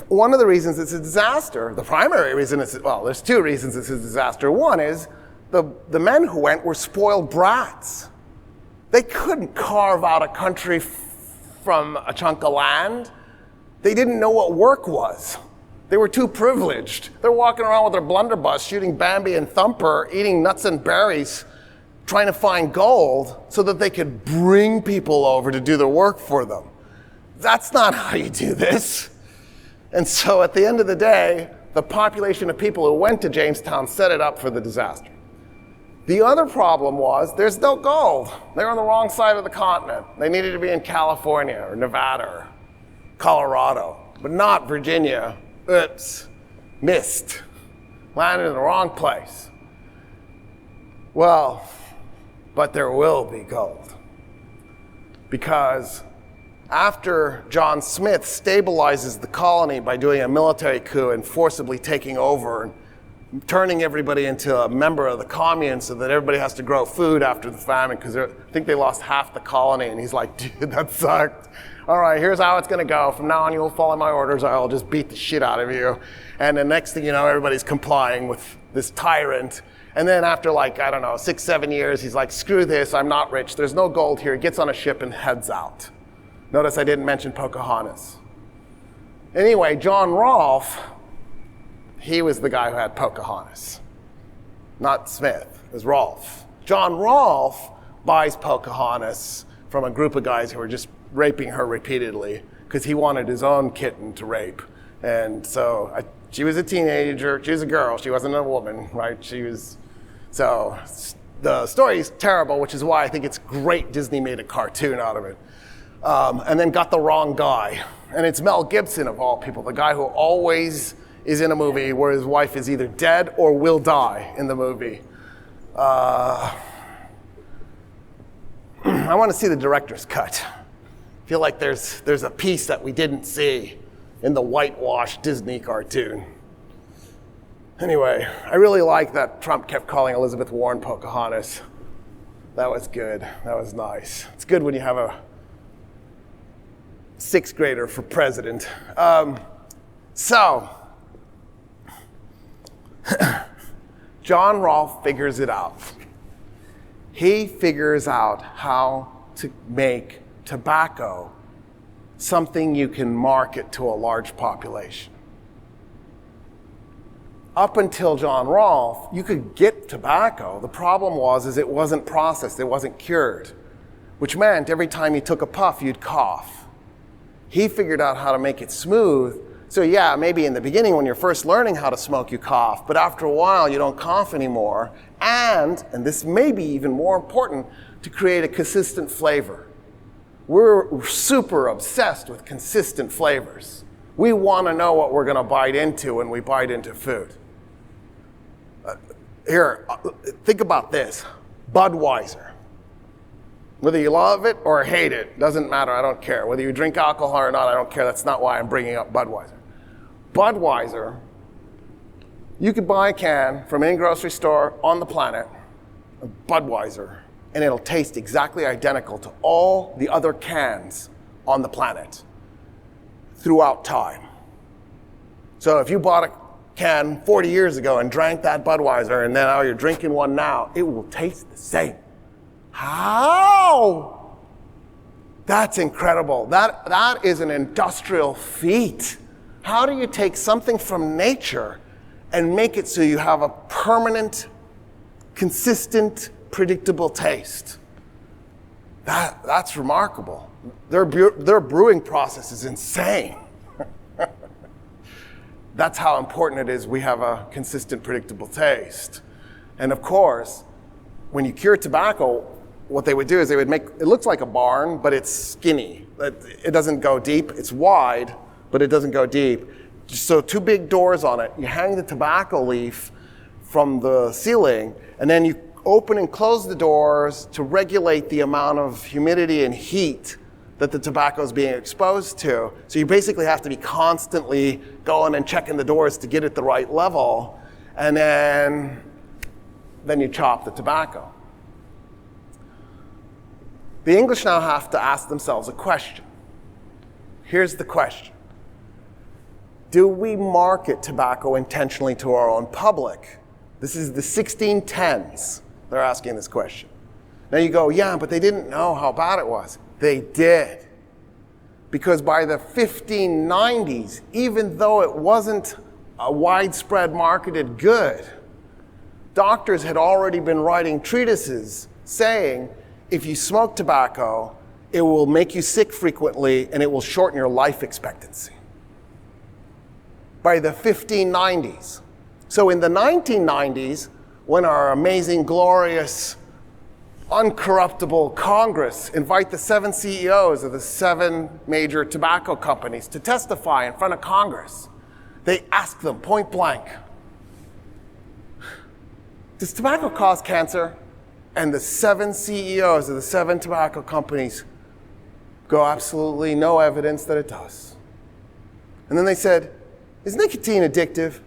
One of the reasons it's a disaster, the primary reason there's 2 reasons it's a disaster. One is the men who went were spoiled brats. They couldn't carve out a country from a chunk of land. They didn't know what work was. They were too privileged. They're walking around with their blunderbuss, shooting Bambi and Thumper, eating nuts and berries, trying to find gold so that they could bring people over to do the work for them. That's not how you do this. And so at the end of the day, the population of people who went to Jamestown set it up for the disaster. The other problem was there's no gold. They're on the wrong side of the continent. They needed to be in California or Nevada or Colorado, but not Virginia. Oops, missed. Landed in the wrong place. Well, but there will be gold. Because after John Smith stabilizes the colony by doing a military coup and forcibly taking over and turning everybody into a member of the commune so that everybody has to grow food after the famine, because I think they lost half the colony, and he's like, dude, that sucked. All right, here's how it's going to go. From now on, you'll follow my orders, or I'll just beat the shit out of you. And the next thing you know, everybody's complying with this tyrant. And then after 6, 7 years, he's like, screw this, I'm not rich. There's no gold here. He gets on a ship and heads out. Notice I didn't mention Pocahontas. Anyway, John Rolfe, he was the guy who had Pocahontas. Not Smith, it was Rolfe. John Rolfe buys Pocahontas from a group of guys who were just raping her repeatedly because he wanted his own kitten to rape. And so she was a teenager. She was a girl. She wasn't a woman, right? So the story is terrible, which is why I think it's great Disney made a cartoon out of it. And then got the wrong guy. And it's Mel Gibson, of all people, the guy who always is in a movie where his wife is either dead or will die in the movie. I want to see the director's cut. I feel like there's a piece that we didn't see in the whitewashed Disney cartoon. Anyway, I really like that Trump kept calling Elizabeth Warren Pocahontas. That was good. That was nice. It's good when you have a sixth grader for president. So, John Rolfe figures it out. He figures out how to make tobacco something you can market to a large population. Up until John Rolfe, you could get tobacco. The problem was it wasn't processed, it wasn't cured, which meant every time you took a puff, you'd cough. He figured out how to make it smooth. So yeah, maybe in the beginning when you're first learning how to smoke, you cough, but after a while, you don't cough anymore. And this may be even more important, to create a consistent flavor. We're super obsessed with consistent flavors. We want to know what we're going to bite into when we bite into food. Here, think about this. Budweiser. Whether you love it or hate it, doesn't matter, I don't care. Whether you drink alcohol or not, I don't care. That's not why I'm bringing up Budweiser. Budweiser, you could buy a can from any grocery store on the planet, of Budweiser, and it'll taste exactly identical to all the other cans on the planet throughout time. So if you bought a can 40 years ago and drank that Budweiser, and then now you're drinking one now, it will taste the same. How? That's incredible. That is an industrial feat. How do you take something from nature and make it so you have a permanent, consistent, predictable taste? That's remarkable. Their brewing process is insane. That's how important it is we have a consistent, predictable taste. And of course, when you cure tobacco, what they would do is they would make, it looks like a barn, but it's skinny. It doesn't go deep. It's wide, but it doesn't go deep. So 2 big doors on it. You hang the tobacco leaf from the ceiling, and then you open and close the doors to regulate the amount of humidity and heat that the tobacco is being exposed to. So you basically have to be constantly going and checking the doors to get it the right level, and then you chop the tobacco. The English now have to ask themselves a question. Here's the question. Do we market tobacco intentionally to our own public? This is the 1610s. They're asking this question. Now you go, yeah, but they didn't know how bad it was. They did. Because by the 1590s, even though it wasn't a widespread marketed good, doctors had already been writing treatises saying, if you smoke tobacco, it will make you sick frequently and it will shorten your life expectancy. By the 1590s. So in the 1990s, when our amazing, glorious, uncorruptible Congress invite the 7 CEOs of the 7 major tobacco companies to testify in front of Congress, they ask them point blank, does tobacco cause cancer? And the 7 CEOs of the 7 tobacco companies go, absolutely no evidence that it does. And then they said, is nicotine addictive?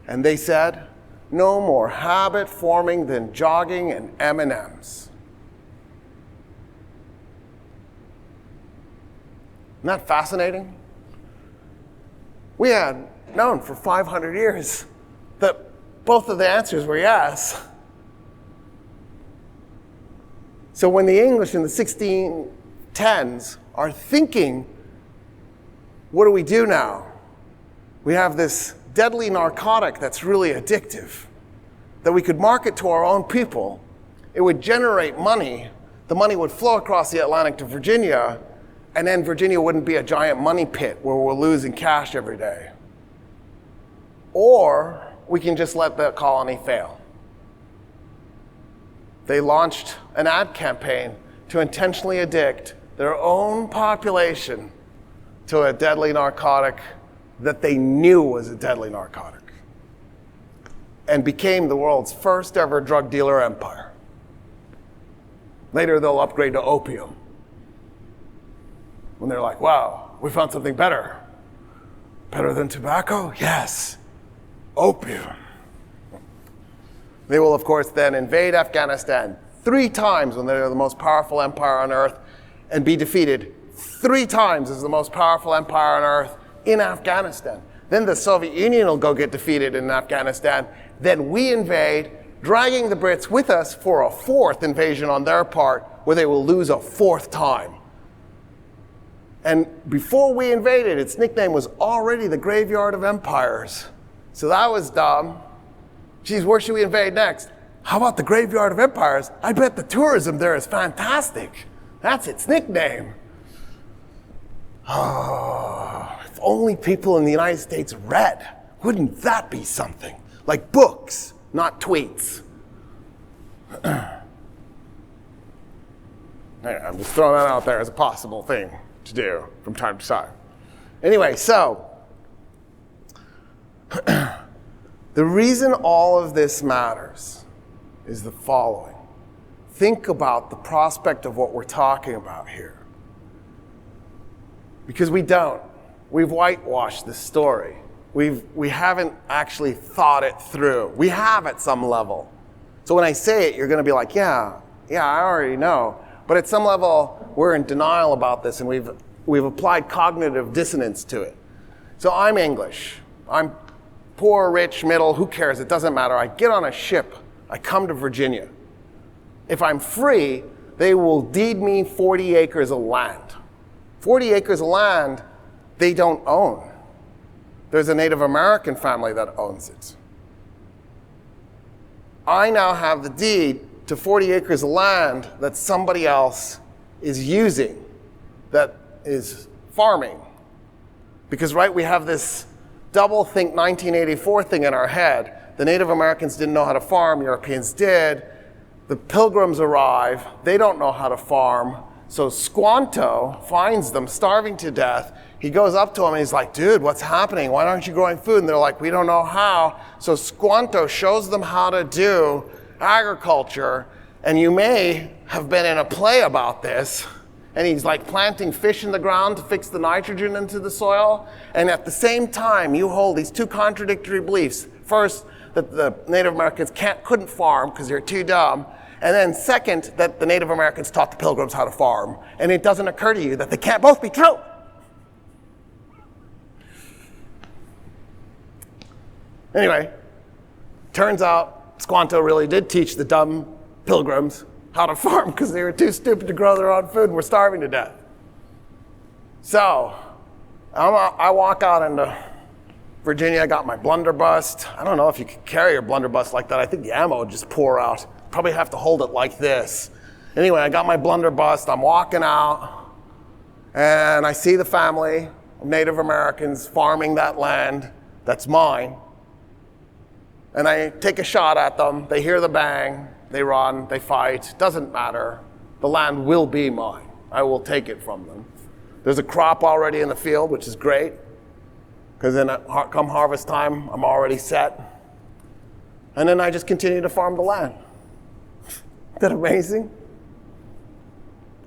And they said, no more habit forming than jogging and M&Ms. Isn't that fascinating? We had known for 500 years that both of the answers were yes. So when the English in the 1610s are thinking, what do we do now? We have this deadly narcotic that's really addictive that we could market to our own people. It would generate money. The money would flow across the Atlantic to Virginia, and then Virginia wouldn't be a giant money pit where we're losing cash every day. Or we can just let the colony fail. They launched an ad campaign to intentionally addict their own population to a deadly narcotic that they knew was a deadly narcotic, and became the world's first ever drug dealer empire. Later, they'll upgrade to opium when they're like, wow, we found something better. Better than tobacco? Yes, opium. They will, of course, then invade Afghanistan 3 times when they're the most powerful empire on earth, and be defeated 3 times as the most powerful empire on earth in Afghanistan. Then the Soviet Union will go get defeated in Afghanistan. Then we invade, dragging the Brits with us for a 4th invasion on their part, where they will lose a 4th time. And before we invaded, its nickname was already the Graveyard of Empires. So that was dumb. Geez, where should we invade next? How about the Graveyard of Empires? I bet the tourism there is fantastic. That's its nickname. Oh, if only people in the United States read. Wouldn't that be something? Like books, not tweets. I'm just throwing that out there as a possible thing to do from time to time. Anyway, so the reason all of this matters is the following. Think about the prospect of what we're talking about here. Because we don't. We've whitewashed this story. We haven't actually thought it through. We have at some level. So when I say it, you're going to be like, yeah, I already know. But at some level, we're in denial about this, and we've applied cognitive dissonance to it. So I'm English. I'm poor, rich, middle, who cares? It doesn't matter. I get on a ship. I come to Virginia. If I'm free, they will deed me 40 acres of land. 40 acres of land they don't own. There's a Native American family that owns it. I now have the deed to 40 acres of land that somebody else is using, that is farming. Because, right, we have this double think 1984 thing in our head. The Native Americans didn't know how to farm, Europeans did. The Pilgrims arrive, they don't know how to farm. So Squanto finds them starving to death. He goes up to them and he's like, dude, what's happening? Why aren't you growing food? And they're like, we don't know how. So Squanto shows them how to do agriculture. And you may have been in a play about this. And he's like planting fish in the ground to fix the nitrogen into the soil. And at the same time, you hold these 2 contradictory beliefs. First, that the Native Americans couldn't farm because they're too dumb. And then second, that the Native Americans taught the Pilgrims how to farm. And it doesn't occur to you that they can't both be true. Anyway, turns out Squanto really did teach the dumb Pilgrims how to farm because they were too stupid to grow their own food and were starving to death. So, I walk out into Virginia. I got my blunderbuss. I don't know if you could carry your blunderbuss like that. I think the ammo would just pour out. Probably have to hold it like this. Anyway, I got my blunderbuss. I'm walking out, and I see the family of Native Americans farming that land that's mine. And I take a shot at them. They hear the bang. They run. They fight. Doesn't matter. The land will be mine. I will take it from them. There's a crop already in the field, which is great, because then come harvest time, I'm already set. And then I just continue to farm the land. Isn't that amazing?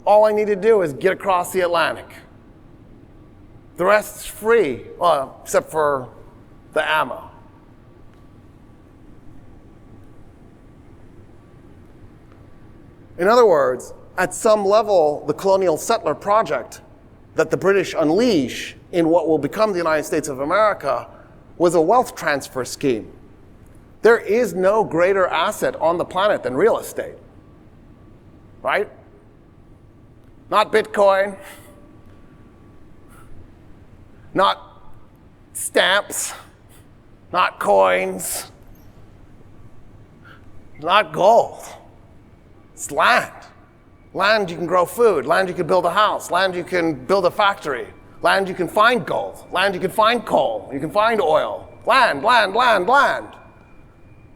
All I need to do is get across the Atlantic. The rest is free, well, except for the ammo. In other words, at some level, the colonial settler project that the British unleash in what will become the United States of America was a wealth transfer scheme. There is no greater asset on the planet than real estate, right? Not Bitcoin, not stamps, not coins, not gold. It's land. Land you can grow food. Land you can build a house. Land you can build a factory. Land you can find gold. Land you can find coal. You can find oil. Land, land, land, land.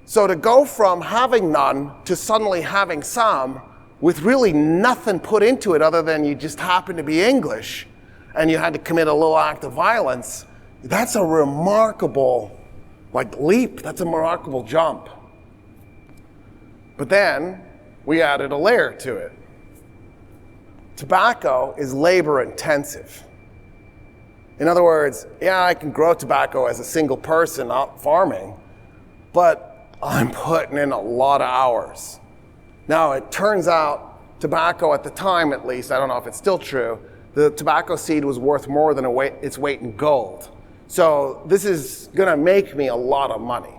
So to go from having none to suddenly having some with really nothing put into it other than you just happen to be English and you had to commit a little act of violence, that's a remarkable leap. That's a remarkable jump. But then we added a layer to it. Tobacco is labor intensive. In other words, yeah, I can grow tobacco as a single person out farming, but I'm putting in a lot of hours. Now, it turns out tobacco at the time, at least, I don't know if it's still true, the tobacco seed was worth more than its weight in gold. So this is going to make me a lot of money.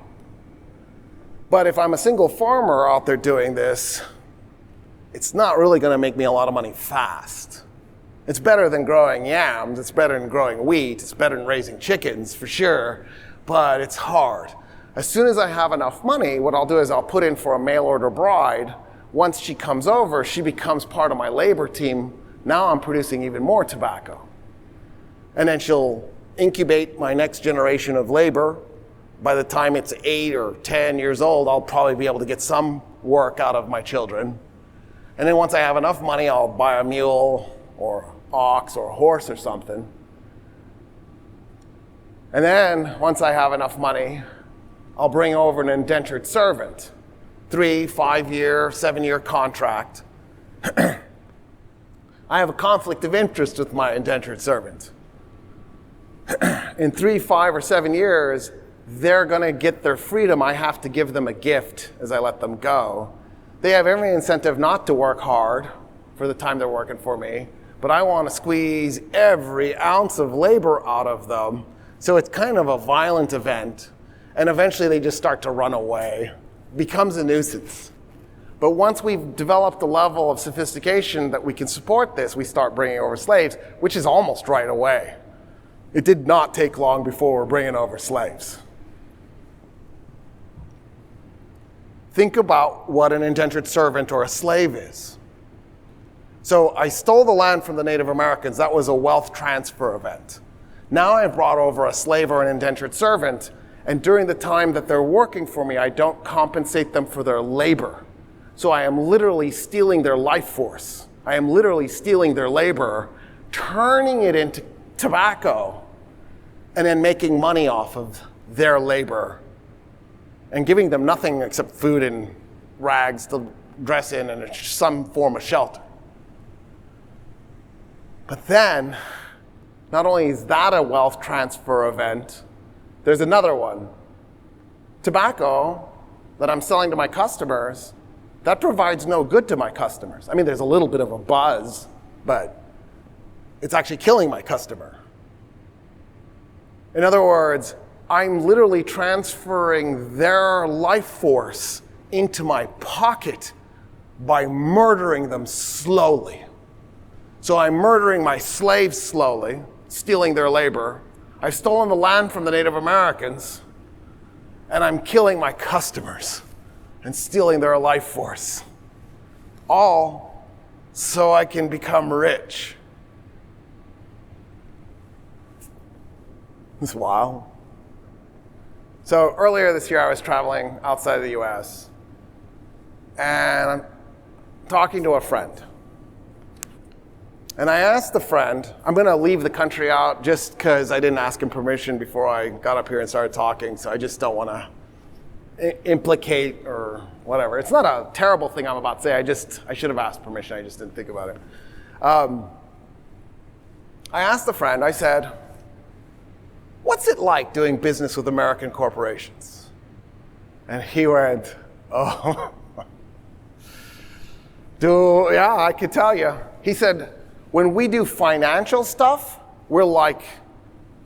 But if I'm a single farmer out there doing this, it's not really going to make me a lot of money fast. It's better than growing yams, it's better than growing wheat, it's better than raising chickens for sure, but it's hard. As soon as I have enough money, what I'll do is I'll put in for a mail order bride. Once she comes over, she becomes part of my labor team. Now I'm producing even more tobacco. And then she'll incubate my next generation of labor. By the time it's 8 or 10 years old, I'll probably be able to get some work out of my children. And then once I have enough money, I'll buy a mule or ox or a horse or something. And then once I have enough money, I'll bring over an indentured servant. 3, 5-year, 7-year contract. I have a conflict of interest with my indentured servant. In 3, 5, or 7 years, they're going to get their freedom. I have to give them a gift as I let them go. They have every incentive not to work hard for the time they're working for me, but I want to squeeze every ounce of labor out of them. So it's kind of a violent event, and eventually they just start to run away. It becomes a nuisance. But once we've developed a level of sophistication that we can support this, we start bringing over slaves, which is almost right away. It did not take long before we're bringing over slaves. Think about what an indentured servant or a slave is. So I stole the land from the Native Americans. That was a wealth transfer event. Now I've brought over a slave or an indentured servant, and during the time that they're working for me, I don't compensate them for their labor. So I am literally stealing their life force. I am literally stealing their labor, turning it into tobacco, and then making money off of their labor, and giving them nothing except food and rags to dress in and some form of shelter. But then, not only is that a wealth transfer event, there's another one. Tobacco that I'm selling to my customers, that provides no good to my customers. I mean, there's a little bit of a buzz, but it's actually killing my customer. In other words, I'm literally transferring their life force into my pocket by murdering them slowly. So I'm murdering my slaves slowly, stealing their labor. I've stolen the land from the Native Americans, and I'm killing my customers and stealing their life force. All so I can become rich. It's wild. So earlier this year, I was traveling outside of the US, and I'm talking to a friend. And I asked the friend, I'm going to leave the country out just because I didn't ask him permission before I got up here and started talking, so I just don't want to implicate or whatever. It's not a terrible thing I'm about to say, I should have asked permission, I just didn't think about it. I asked the friend, I said, what's it like doing business with American corporations? And he went, oh, yeah, I could tell you. He said, when we do financial stuff, we're like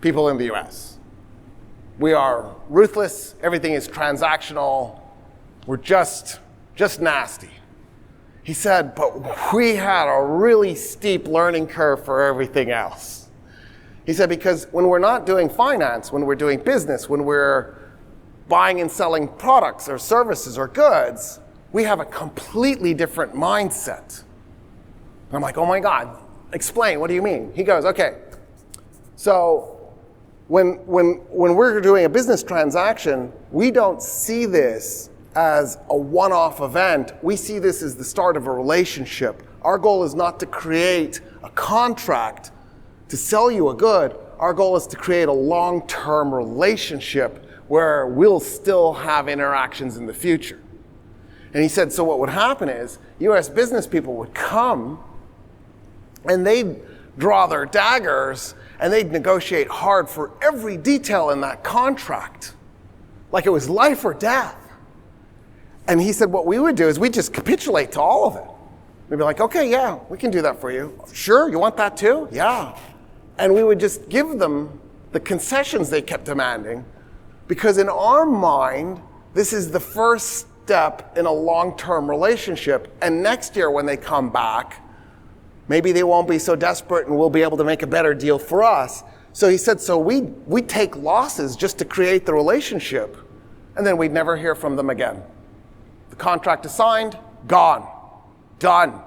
people in the US. We are ruthless, everything is transactional, we're just nasty. He said, but we had a really steep learning curve for everything else. He said, because when we're not doing finance, when we're doing business, when we're buying and selling products or services or goods, we have a completely different mindset. And I'm like, oh my God, explain, what do you mean? He goes, okay, so when we're doing a business transaction, we don't see this as a one-off event. We see this as the start of a relationship. Our goal is not to create a contract to sell you a good. Our goal is to create a long-term relationship where we'll still have interactions in the future. And he said, so what would happen is US business people would come and they'd draw their daggers and they'd negotiate hard for every detail in that contract, like it was life or death. And he said what we would do is we'd just capitulate to all of it. We'd be like, okay, yeah, we can do that for you. Sure, you want that too? Yeah. And we would just give them the concessions they kept demanding, because in our mind, this is the first step in a long-term relationship. And next year when they come back, maybe they won't be so desperate and we'll be able to make a better deal for us. So he said, so we take losses just to create the relationship, and then we'd never hear from them again. The contract is signed, gone, done.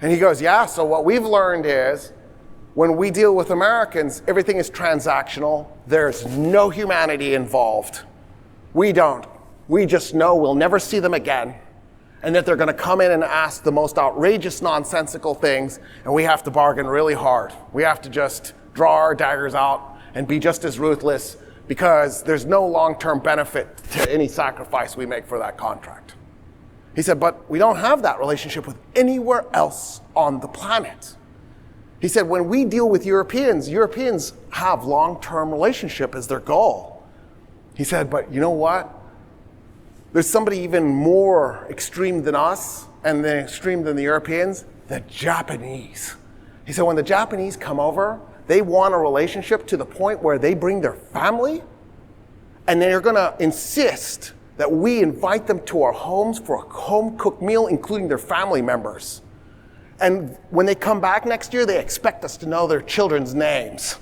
And he goes, yeah, so what we've learned is when we deal with Americans, everything is transactional. There's no humanity involved. We don't. We just know we'll never see them again, and that they're going to come in and ask the most outrageous, nonsensical things, and we have to bargain really hard. We have to just draw our daggers out and be just as ruthless, because there's no long-term benefit to any sacrifice we make for that contract. He said, but we don't have that relationship with anywhere else on the planet. He said, when we deal with Europeans have long-term relationship as their goal. He said, but you know what? There's somebody even more extreme than us and then extreme than the Europeans, the Japanese. He said, when the Japanese come over, they want a relationship to the point where they bring their family, and they're going to insist that we invite them to our homes for a home-cooked meal, including their family members. And when they come back next year, they expect us to know their children's names.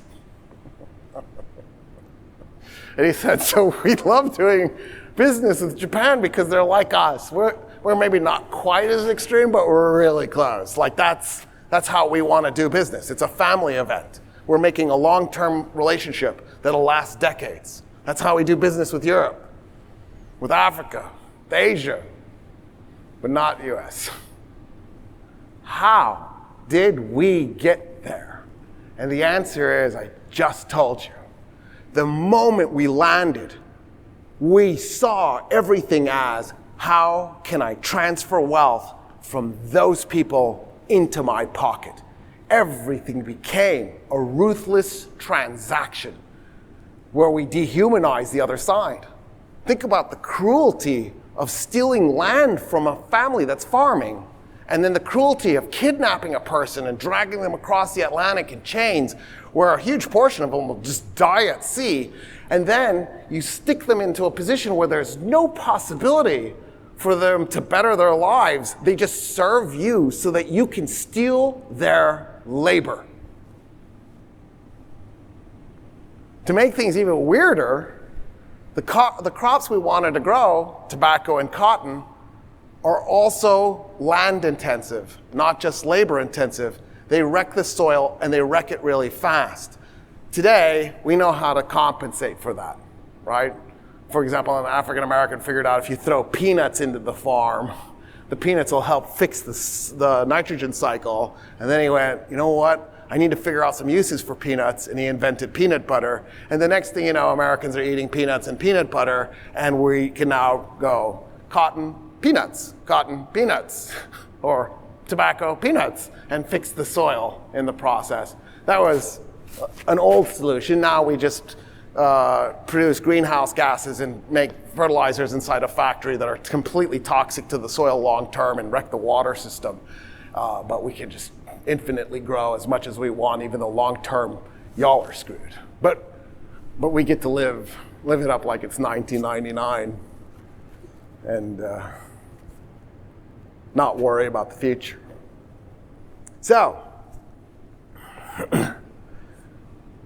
And he said, so we love doing business with Japan because they're like us. We're maybe not quite as extreme, but we're really close. Like that's how we want to do business. It's a family event. We're making a long-term relationship that'll last decades. That's how we do business with Europe, with Africa, with Asia, but not US. How did we get there? And the answer is, I just told you. The moment we landed, we saw everything as, how can I transfer wealth from those people into my pocket? Everything became a ruthless transaction where we dehumanize the other side. Think about the cruelty of stealing land from a family that's farming, and then the cruelty of kidnapping a person and dragging them across the Atlantic in chains, where a huge portion of them will just die at sea. And then you stick them into a position where there's no possibility for them to better their lives. They just serve you so that you can steal their labor. To make things even weirder, the crops we wanted to grow, tobacco and cotton, are also land intensive, not just labor intensive. They wreck the soil and they wreck it really fast. Today, we know how to compensate for that, right? For example, an African American figured out if you throw peanuts into the farm, the peanuts will help fix the nitrogen cycle. And then he went, you know what? I need to figure out some uses for peanuts, and he invented peanut butter. And the next thing you know, Americans are eating peanuts and peanut butter, and we can now go cotton, peanuts, or tobacco, peanuts, and fix the soil in the process. That was an old solution. Now we just produce greenhouse gases and make fertilizers inside a factory that are completely toxic to the soil long term and wreck the water system. But we can just infinitely grow as much as we want, even though long term y'all are screwed. But we get to live it up like it's 1999 and not worry about the future. So,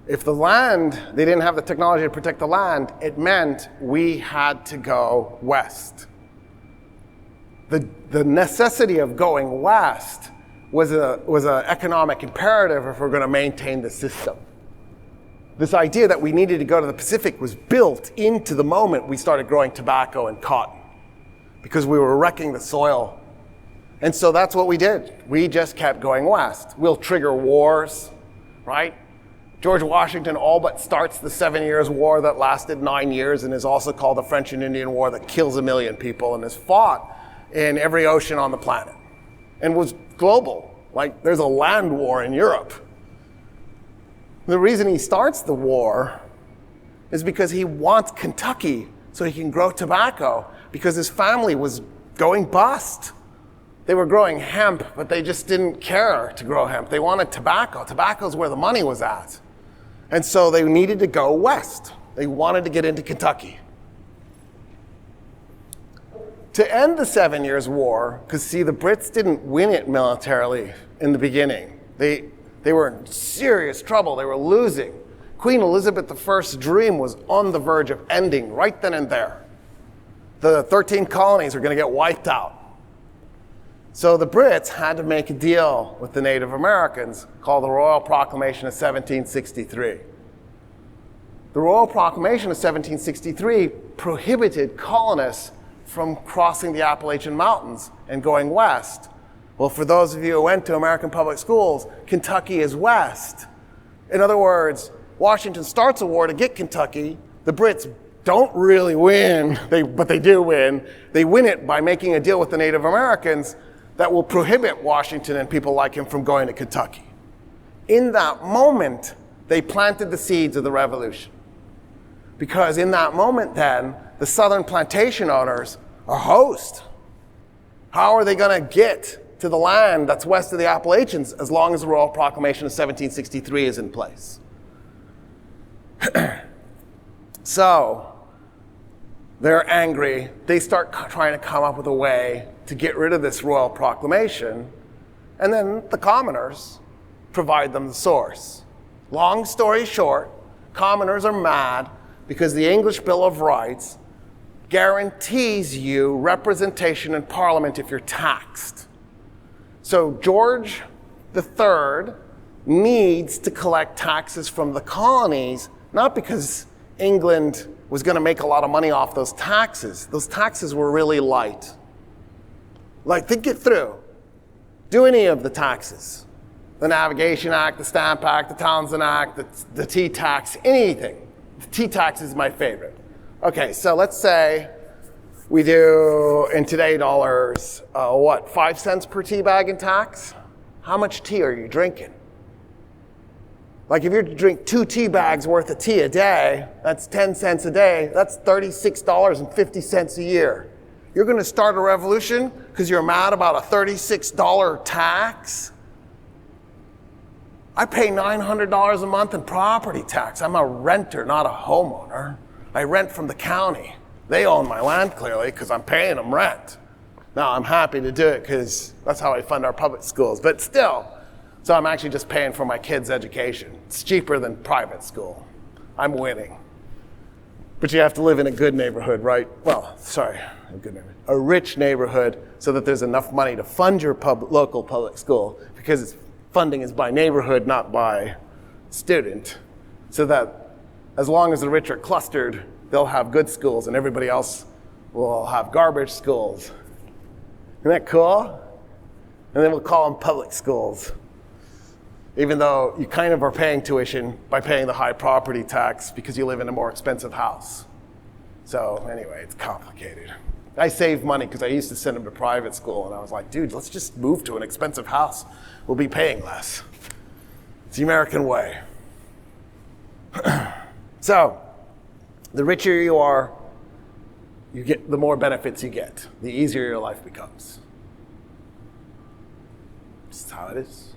if the land, they didn't have the technology to protect the land, it meant we had to go west. the necessity of going west was an economic imperative if we're going to maintain the system. This idea that we needed to go to the Pacific was built into the moment we started growing tobacco and cotton, because we were wrecking the soil. And so that's what we did. We just kept going west. We'll trigger wars, right? George Washington all but starts the 7 Years' War that lasted 9 years and is also called the French and Indian War, that kills 1 million people and is fought in every ocean on the planet and was global. Like, there's a land war in Europe. The reason he starts the war is because he wants Kentucky so he can grow tobacco, because his family was going bust. They were growing hemp, but they just didn't care to grow hemp. They wanted tobacco. Tobacco's where the money was at. And so they needed to go west. They wanted to get into Kentucky. To end the 7 Years' War, because see, the Brits didn't win it militarily in the beginning. They were in serious trouble. They were losing. Queen Elizabeth I's dream was on the verge of ending right then and there. The 13 colonies were going to get wiped out. So the Brits had to make a deal with the Native Americans called the Royal Proclamation of 1763. The Royal Proclamation of 1763 prohibited colonists from crossing the Appalachian Mountains and going west. Well, for those of you who went to American public schools, Kentucky is west. In other words, Washington starts a war to get Kentucky. The Brits don't really win, but they do win. They win it by making a deal with the Native Americans that will prohibit Washington and people like him from going to Kentucky. In that moment, they planted the seeds of the revolution. Because in that moment then, the southern plantation owners are host. How are they going to get to the land that's west of the Appalachians as long as the Royal Proclamation of 1763 is in place? So, they're angry. They start trying to come up with a way to get rid of this Royal Proclamation, and then the commoners provide them the source. Long story short, commoners are mad because the English Bill of Rights guarantees you representation in Parliament if you're taxed. So George III needs to collect taxes from the colonies, not because England was going to make a lot of money off those taxes. Those taxes were really light. Like, think it through. Do any of the taxes. The Navigation Act, the Stamp Act, the Townsend Act, the tea tax, anything. The tea tax is my favorite. Okay, so let's say we do, in today dollars, 5 cents per tea bag in tax? How much tea are you drinking? Like, if you're to drink 2 tea bags worth of tea a day, that's 10 cents a day, that's $36.50 a year. You're going to start a revolution because you're mad about a $36 tax? I pay $900 a month in property tax. I'm a renter, not a homeowner. I rent from the county. They own my land, clearly, because I'm paying them rent. Now, I'm happy to do it because that's how I fund our public schools. But still, so I'm actually just paying for my kids' education. It's cheaper than private school. I'm winning. But you have to live in a good neighborhood, right? Well, sorry, a good neighborhood. A rich neighborhood so that there's enough money to fund your local public school, because funding is by neighborhood, not by student. So that as long as the rich are clustered, they'll have good schools and everybody else will have garbage schools. Isn't that cool? And then we'll call them public schools, even though you kind of are paying tuition by paying the high property tax because you live in a more expensive house. So anyway, it's complicated. I saved money because I used to send them to private school, and I was like, dude, let's just move to an expensive house. We'll be paying less. It's the American way. So, the richer you are, you get the more benefits you get. The easier your life becomes. This is how it is.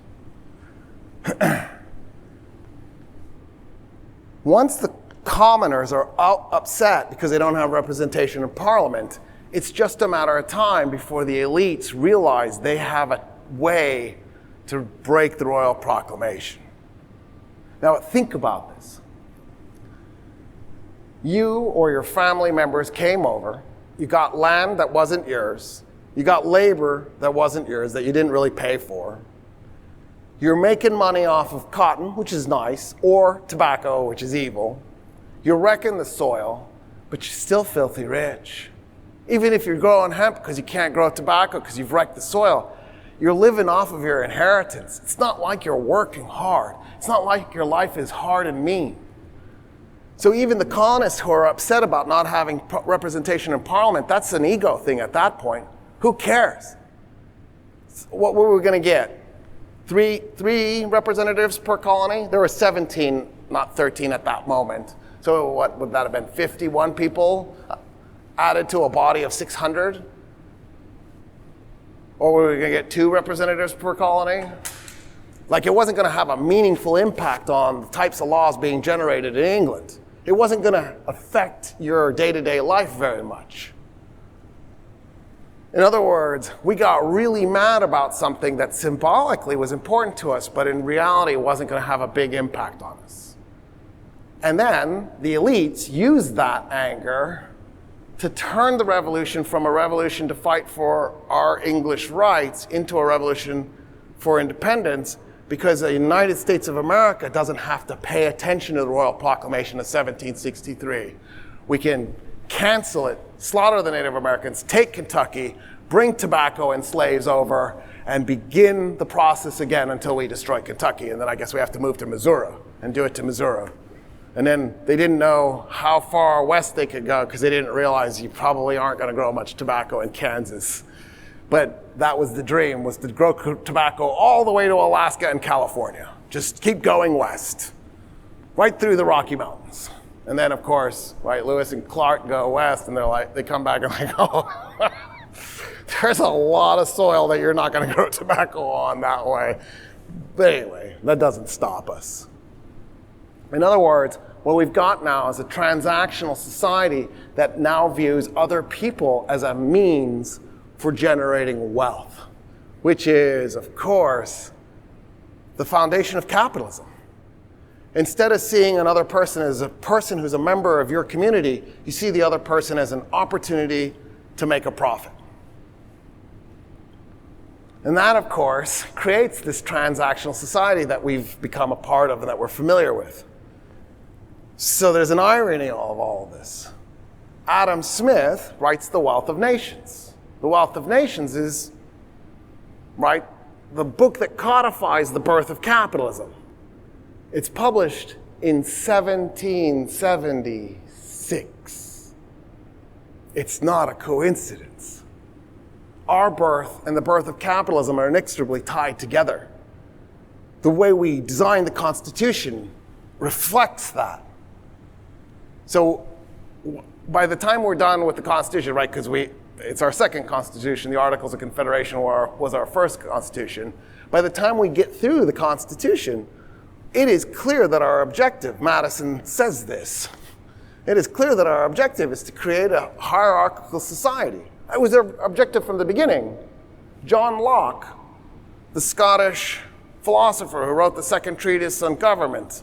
Once the commoners are upset because they don't have representation in Parliament, it's just a matter of time before the elites realize they have a way to break the Royal Proclamation. Now, think about this. You or your family members came over, you got land that wasn't yours, You got labor that wasn't yours, that you didn't really pay for. You're making money off of cotton, which is nice, or tobacco, which is evil. You're wrecking the soil, but you're still filthy rich. Even if you're growing hemp because you can't grow tobacco because you've wrecked the soil, you're living off of your inheritance. It's not like you're working hard. It's not like your life is hard and mean. So even the colonists who are upset about not having representation in Parliament, that's an ego thing at that point. Who cares? What were we going to get? Three representatives per colony? There were 17, not 13 at that moment. So what would that have been? 51 people added to a body of 600? Or were we going to get 2 representatives per colony? Like, it wasn't going to have a meaningful impact on the types of laws being generated in England. It wasn't going to affect your day-to-day life very much. In other words, we got really mad about something that symbolically was important to us, but in reality wasn't going to have a big impact on us. And then the elites used that anger to turn the revolution from a revolution to fight for our English rights into a revolution for independence, because the United States of America doesn't have to pay attention to the Royal Proclamation of 1763. We can cancel it, slaughter the Native Americans, take Kentucky, bring tobacco and slaves over, and begin the process again until we destroy Kentucky. And then I guess we have to move to Missouri and do it to Missouri. And then they didn't know how far west they could go because they didn't realize you probably aren't going to grow much tobacco in Kansas. But that was the dream, was to grow tobacco all the way to Alaska and California. Just keep going west, right through the Rocky Mountains. And then, of course, right, Lewis and Clark go west, and they come back and like, oh, there's a lot of soil that you're not going to grow tobacco on that way. But anyway, that doesn't stop us. In other words, what we've got now is a transactional society that now views other people as a means for generating wealth, which is, of course, the foundation of capitalism. Instead of seeing another person as a person who's a member of your community, you see the other person as an opportunity to make a profit. And that, of course, creates this transactional society that we've become a part of and that we're familiar with. So there's an irony of all of this. Adam Smith writes The Wealth of Nations. The Wealth of Nations is, right, the book that codifies the birth of capitalism. It's published in 1776. It's not a coincidence. Our birth and the birth of capitalism are inextricably tied together. The way we designed the Constitution reflects that. So by the time we're done with the Constitution, right, because it's our second Constitution, the Articles of Confederation was our first Constitution. By the time we get through the Constitution, it is clear that our objective, Madison says this, it is clear that our objective is to create a hierarchical society. It was our objective from the beginning. John Locke, the Scottish philosopher who wrote the second treatise on government,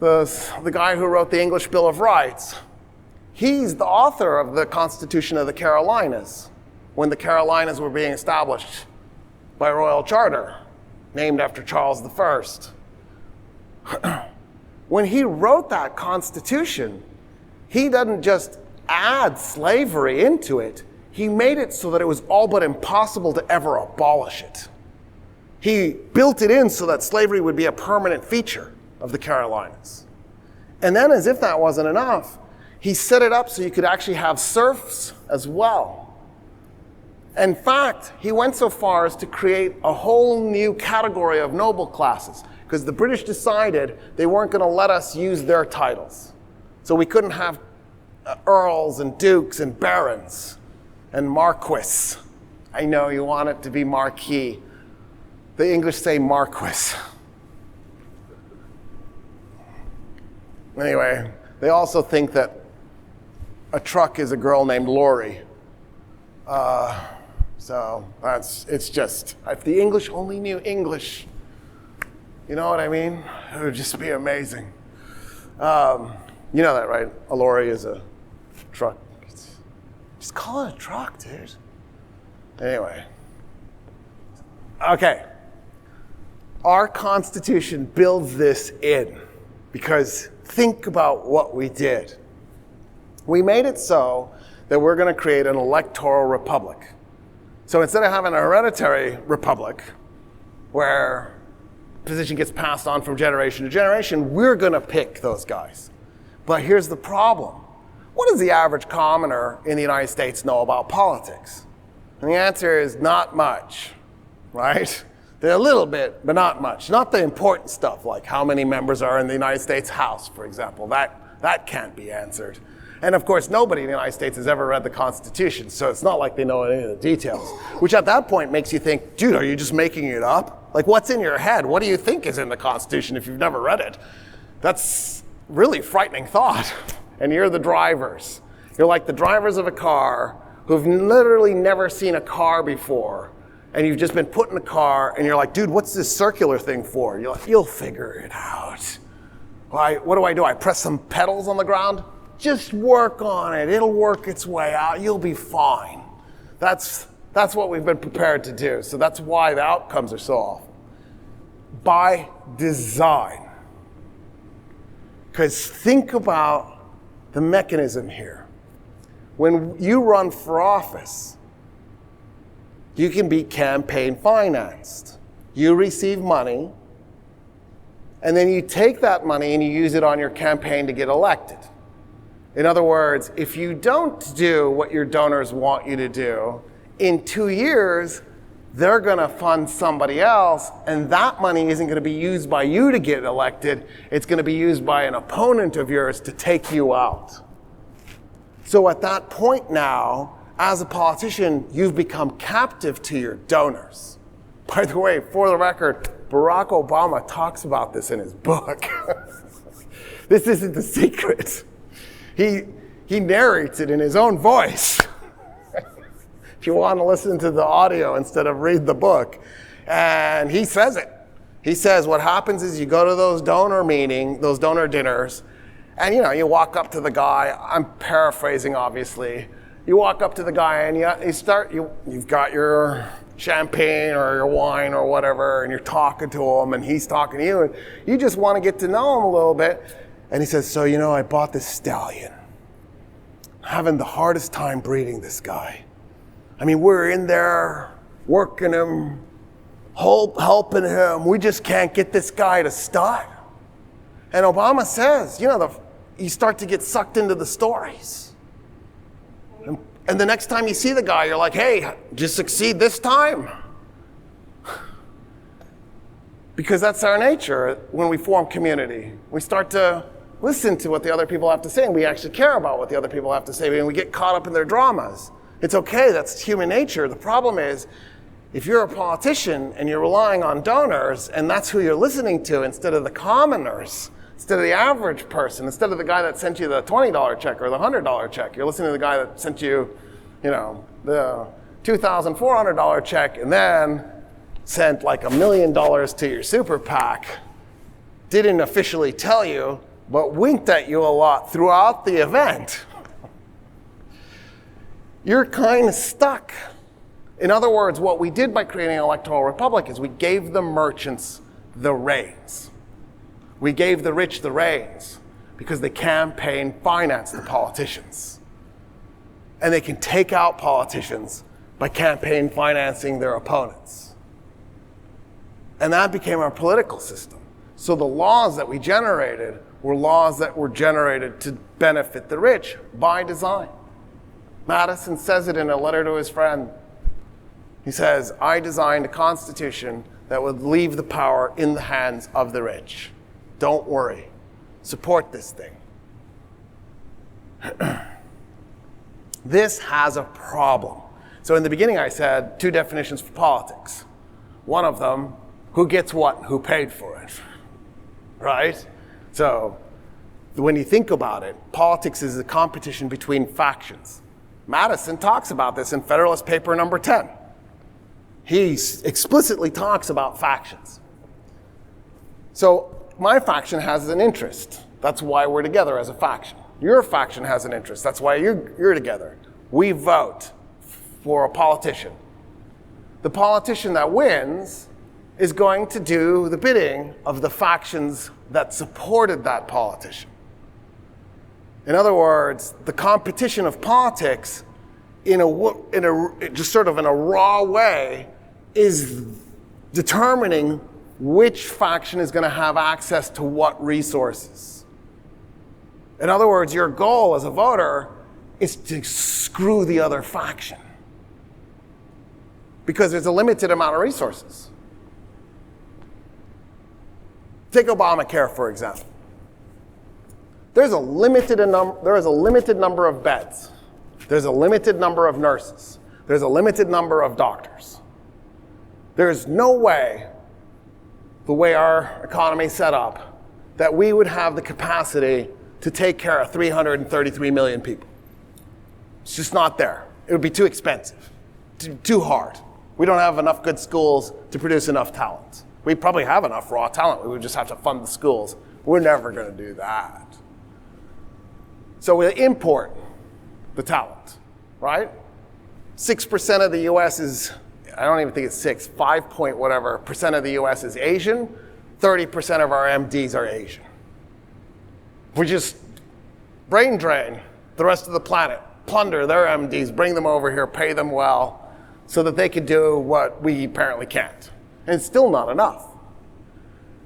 the guy who wrote the English Bill of Rights, he's the author of the Constitution of the Carolinas, when the Carolinas were being established by royal charter, named after Charles I. When he wrote that Constitution, he doesn't just add slavery into it, he made it so that it was all but impossible to ever abolish it. He built it in so that slavery would be a permanent feature of the Carolinas. And then, as if that wasn't enough, he set it up so you could actually have serfs as well. In fact, he went so far as to create a whole new category of noble classes, because the British decided they weren't going to let us use their titles. So we couldn't have earls and dukes and barons and marquis. I know you want it to be marquis. The English say marquis. Anyway, they also think that a truck is a girl named Lori. So it's just, if the English only knew English, you know what I mean? It would just be amazing. You know that, right? A lorry is a truck. Just call it a truck, dude. Anyway. Okay. Our Constitution builds this in because think about what we did. We made it so that we're going to create an electoral republic. So instead of having a hereditary republic where position gets passed on from generation to generation, we're going to pick those guys. But here's the problem. What does the average commoner in the United States know about politics? And the answer is not much, right? They're a little bit, but not much. Not the important stuff, like how many members are in the United States House, for example. That can't be answered. And of course, nobody in the United States has ever read the Constitution, so it's not like they know any of the details. Which at that point makes you think, dude, are you just making it up? Like, what's in your head? What do you think is in the Constitution if you've never read it? That's really frightening thought. And you're the drivers. You're like the drivers of a car who've literally never seen a car before. And you've just been put in a car, and you're like, dude, what's this circular thing for? You're like, you'll figure it out. What do? I press some pedals on the ground? Just work on it. It'll work its way out. You'll be fine. That's what we've been prepared to do. So that's why the outcomes are so awful. By design. Because think about the mechanism here. When you run for office, you can be campaign financed. You receive money, and then you take that money and you use it on your campaign to get elected. In other words, if you don't do what your donors want you to do, in 2 years, they're going to fund somebody else, and that money isn't going to be used by you to get elected. It's going to be used by an opponent of yours to take you out. So at that point now, as a politician, you've become captive to your donors. By the way, for the record, Barack Obama talks about this in his book. This isn't the secret. He narrates it in his own voice. If you want to listen to the audio instead of read the book. And he says it. He says what happens is you go to those donor dinners, and you walk up to the guy. I'm paraphrasing, obviously. You walk up to the guy and you've got your champagne or your wine or whatever, and you're talking to him and he's talking to you, and you just want to get to know him a little bit. And he says, so I bought this stallion. I'm having the hardest time breeding this guy. I mean, we're in there working him, helping him. We just can't get this guy to start. And Obama says, you start to get sucked into the stories. And the next time you see the guy, you're like, hey, did you succeed this time? Because that's our nature when we form community. We start to listen to what the other people have to say, and we actually care about what the other people have to say, and we get caught up in their dramas. It's okay, that's human nature. The problem is, if you're a politician and you're relying on donors, and that's who you're listening to instead of the commoners, instead of the average person, instead of the guy that sent you the $20 check or the $100 check, you're listening to the guy that sent you, the $2,400 check and then sent like $1 million to your super PAC, didn't officially tell you, but winked at you a lot throughout the event. You're kind of stuck. In other words, what we did by creating an electoral republic is we gave the merchants the reins. We gave the rich the reins because they campaign finance the politicians. And they can take out politicians by campaign financing their opponents. And that became our political system. So the laws that we generated were laws that were generated to benefit the rich by design. Madison says it in a letter to his friend. He says, I designed a constitution that would leave the power in the hands of the rich. Don't worry. Support this thing. This has a problem. So in the beginning I said 2 definitions for politics. One of them, who gets what and who paid for it, right? So when you think about it, politics is a competition between factions. Madison talks about this in Federalist Paper number 10. He explicitly talks about factions. So my faction has an interest. That's why we're together as a faction. Your faction has an interest. That's why you're together. We vote for a politician. the politician that wins is going to do the bidding of the factions that supported that politician. In other words, the competition of politics just sort of in a raw way is determining which faction is going to have access to what resources. In other words, your goal as a voter is to screw the other faction because there's a limited amount of resources. Take Obamacare, for example. There is a limited number of beds. There's a limited number of nurses. There's a limited number of doctors. There's no way, the way our economy is set up, that we would have the capacity to take care of 333 million people. It's just not there. It would be too expensive, too hard. We don't have enough good schools to produce enough talent. We probably have enough raw talent. We would just have to fund the schools. We're never going to do that. So we import the talent, right? 6% of the US is, I don't even think it's 5 point whatever percent of the US is Asian. 30% of our MDs are Asian. We just brain drain the rest of the planet, plunder their MDs, bring them over here, pay them well, so that they can do what we apparently can't. And it's still not enough.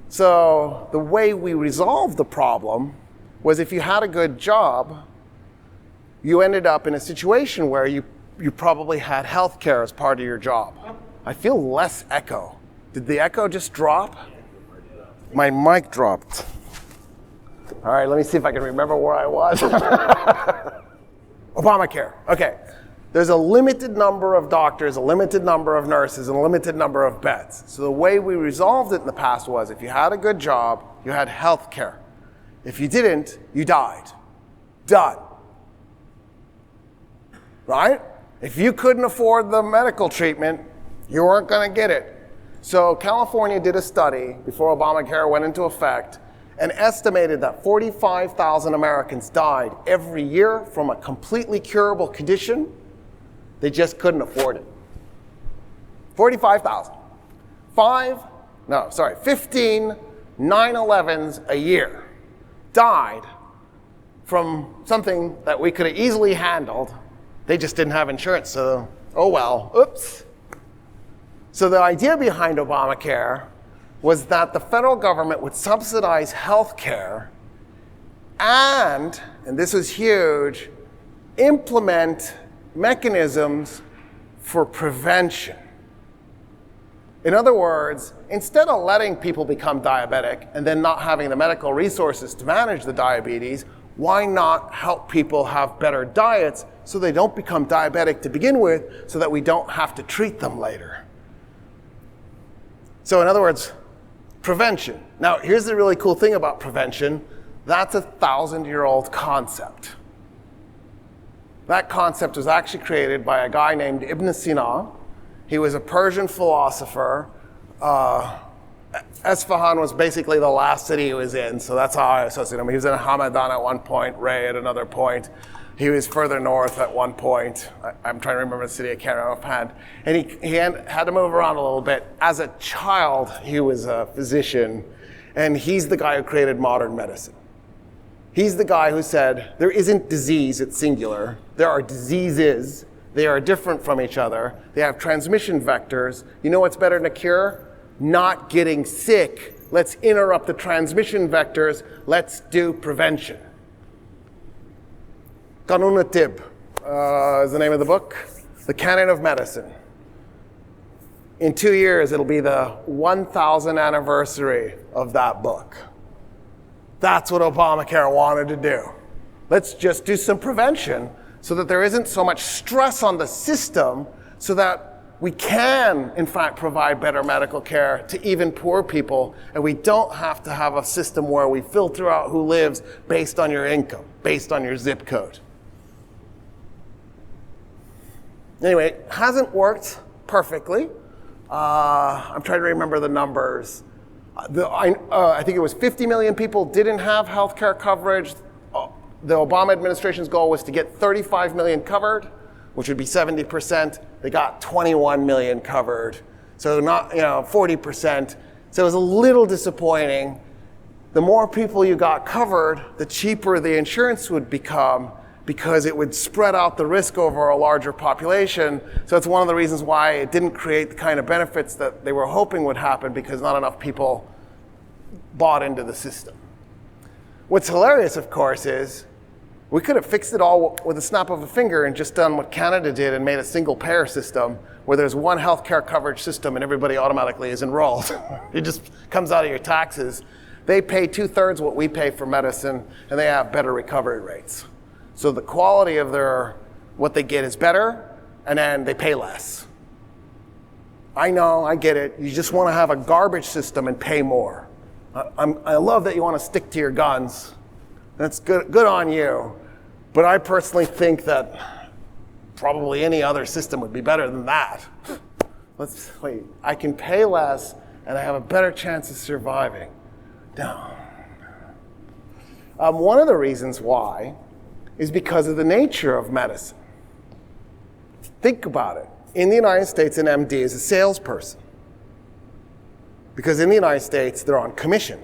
So the way we resolved the problem was if you had a good job, you ended up in a situation where you probably had healthcare as part of your job. I feel less echo. Did the echo just drop? My mic dropped. All right, let me see if I can remember where I was. Obamacare. Okay. There's a limited number of doctors, a limited number of nurses, and a limited number of beds. So the way we resolved it in the past was if you had a good job, you had health care. If you didn't, you died. Done. Right? If you couldn't afford the medical treatment, you weren't going to get it. So California did a study before Obamacare went into effect and estimated that 45,000 Americans died every year from a completely curable condition. They just couldn't afford it. 45,000. 15 9/11s a year died from something that we could have easily handled. They just didn't have insurance, so oh well, oops. So the idea behind Obamacare was that the federal government would subsidize health care and this was huge, implement mechanisms for prevention. In other words, instead of letting people become diabetic and then not having the medical resources to manage the diabetes, why not help people have better diets so they don't become diabetic to begin with, so that we don't have to treat them later? So in other words, prevention. Now, here's the really cool thing about prevention. That's a 1,000-year-old concept. That concept was actually created by a guy named Ibn Sina. He was a Persian philosopher. Esfahan was basically the last city he was in, so that's how I associate him. He was in Hamadan at one point, Ray at another point. He was further north at one point. I'm trying to remember the city, I can't remember offhand. And he had to move around a little bit. As a child, he was a physician, and he's the guy who created modern medicine. He's the guy who said, there isn't disease, it's singular. There are diseases. They are different from each other. They have transmission vectors. You know what's better than a cure? Not getting sick. Let's interrupt the transmission vectors. Let's do prevention. Qanun al-Tib is the name of the book. The Canon of Medicine. In 2 years, it'll be the 1,000th anniversary of that book. That's what Obamacare wanted to do. Let's just do some prevention so that there isn't so much stress on the system, so that we can, in fact, provide better medical care to even poor people, and we don't have to have a system where we filter out who lives based on your income, based on your zip code. Anyway, it hasn't worked perfectly. I'm trying to remember the numbers. I think it was 50 million people didn't have health care coverage. The Obama administration's goal was to get 35 million covered, which would be 70%. they got 21 million covered. So not, 40%. So it was a little disappointing. The more people you got covered, the cheaper the insurance would become because it would spread out the risk over a larger population. So it's one of the reasons why it didn't create the kind of benefits that they were hoping would happen because not enough people bought into the system. What's hilarious, of course, is we could have fixed it all with a snap of a finger and just done what Canada did and made a single payer system where there's one healthcare coverage system and everybody automatically is enrolled. It just comes out of your taxes. They pay 2/3 what we pay for medicine, and they have better recovery rates. So the quality of what they get is better, and then they pay less. I know, I get it. You just want to have a garbage system and pay more. I love that you want to stick to your guns. That's good on you. But I personally think that probably any other system would be better than that. Wait, I can pay less and I have a better chance of surviving. No. One of the reasons why is because of the nature of medicine. Think about it. In the United States, an MD is a salesperson. Because in the United States, they're on commission.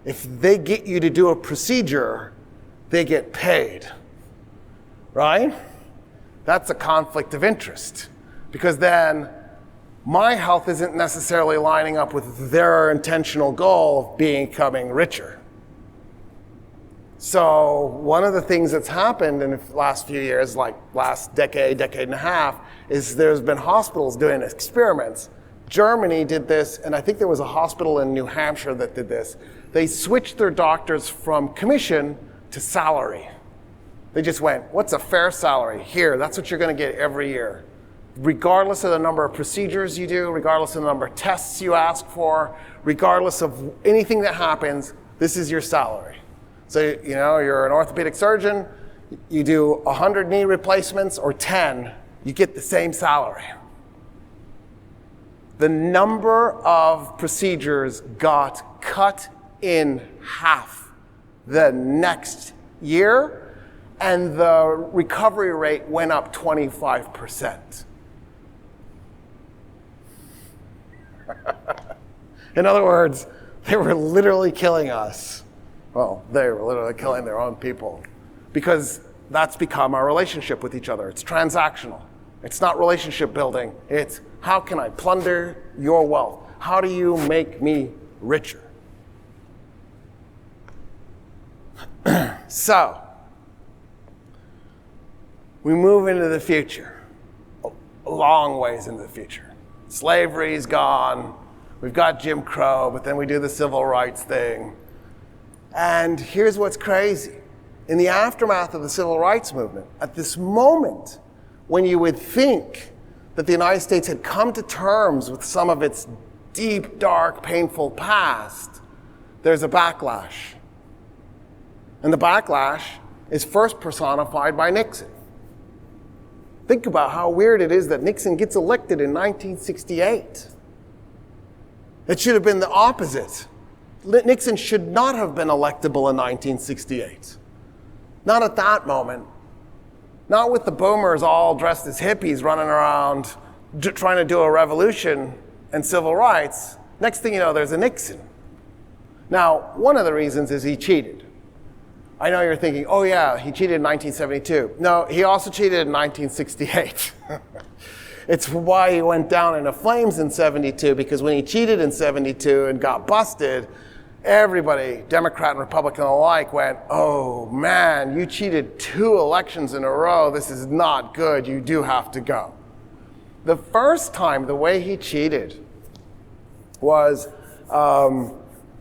If they get you to do a procedure, they get paid, right? That's a conflict of interest, because then my health isn't necessarily lining up with their intentional goal of becoming richer. So one of the things that's happened in the last few years, like last decade and a half, is there's been hospitals doing experiments. Germany did this, and I think there was a hospital in New Hampshire that did this. They switched their doctors from commission to salary. They just went, what's a fair salary? Here, that's what you're going to get every year. Regardless of the number of procedures you do, regardless of the number of tests you ask for, regardless of anything that happens, this is your salary. So, you're an orthopedic surgeon, you do 100 knee replacements or 10, you get the same salary. The number of procedures got cut in half the next year, and the recovery rate went up 25%. In other words, they were literally killing us. Well, they were literally killing their own people, because that's become our relationship with each other. It's transactional. It's not relationship building. It's how can I plunder your wealth? How do you make me richer? So, we move into the future, a long ways into the future. Slavery's gone. We've got Jim Crow, but then we do the civil rights thing. And here's what's crazy. In the aftermath of the civil rights movement, at this moment, when you would think that the United States had come to terms with some of its deep, dark, painful past, there's a backlash. And the backlash is first personified by Nixon. Think about how weird it is that Nixon gets elected in 1968. It should have been the opposite. Nixon should not have been electable in 1968. Not at that moment. Not with the boomers all dressed as hippies running around trying to do a revolution and civil rights. Next thing you know, there's a Nixon. Now, one of the reasons is he cheated. I know you're thinking, oh yeah, he cheated in 1972. No, he also cheated in 1968. It's why he went down in the flames in 72, because when he cheated in 72 and got busted, everybody, Democrat and Republican alike, went, oh man, you cheated 2 elections in a row. This is not good. You do have to go. The first time the way he cheated was,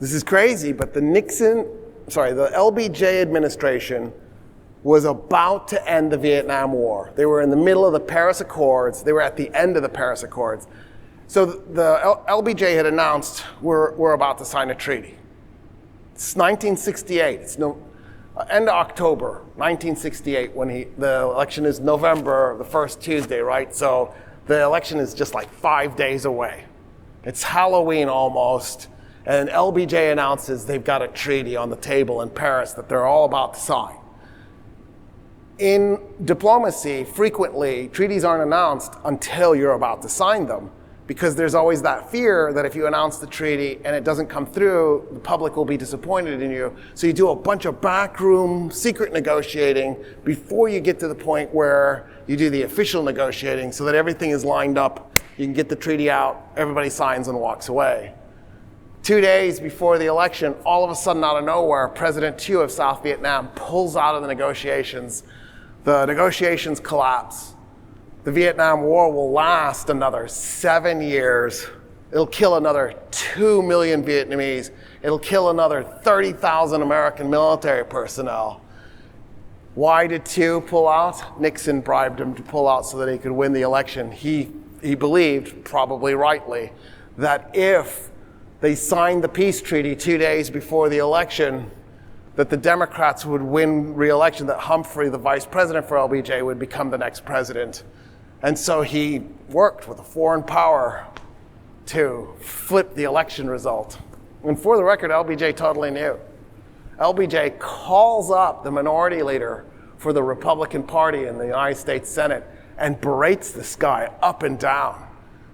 this is crazy, but the LBJ administration was about to end the Vietnam War. They were in the middle of the Paris Accords. They were at the end of the Paris Accords. So the LBJ had announced, we're about to sign a treaty. It's 1968. It's end of October 1968 when the election is November, the first Tuesday, right? So the election is just like 5 days away. It's Halloween almost. And LBJ announces they've got a treaty on the table in Paris that they're all about to sign. In diplomacy, frequently, treaties aren't announced until you're about to sign them, because there's always that fear that if you announce the treaty and it doesn't come through, the public will be disappointed in you. So you do a bunch of backroom secret negotiating before you get to the point where you do the official negotiating so that everything is lined up. You can get the treaty out, everybody signs and walks away. 2 days before the election, all of a sudden out of nowhere, President Thieu of South Vietnam pulls out of the negotiations. The negotiations collapse. The Vietnam War will last another 7 years. It'll kill another 2 million Vietnamese. It'll kill another 30,000 American military personnel. Why did Thieu pull out? Nixon bribed him to pull out so that he could win the election. He believed, probably rightly, that if they signed the peace treaty 2 days before the election, that the Democrats would win re-election, that Humphrey, the vice president for LBJ, would become the next president. And so he worked with a foreign power to flip the election result. And for the record, LBJ totally knew. LBJ calls up the minority leader for the Republican Party in the United States Senate and berates this guy up and down.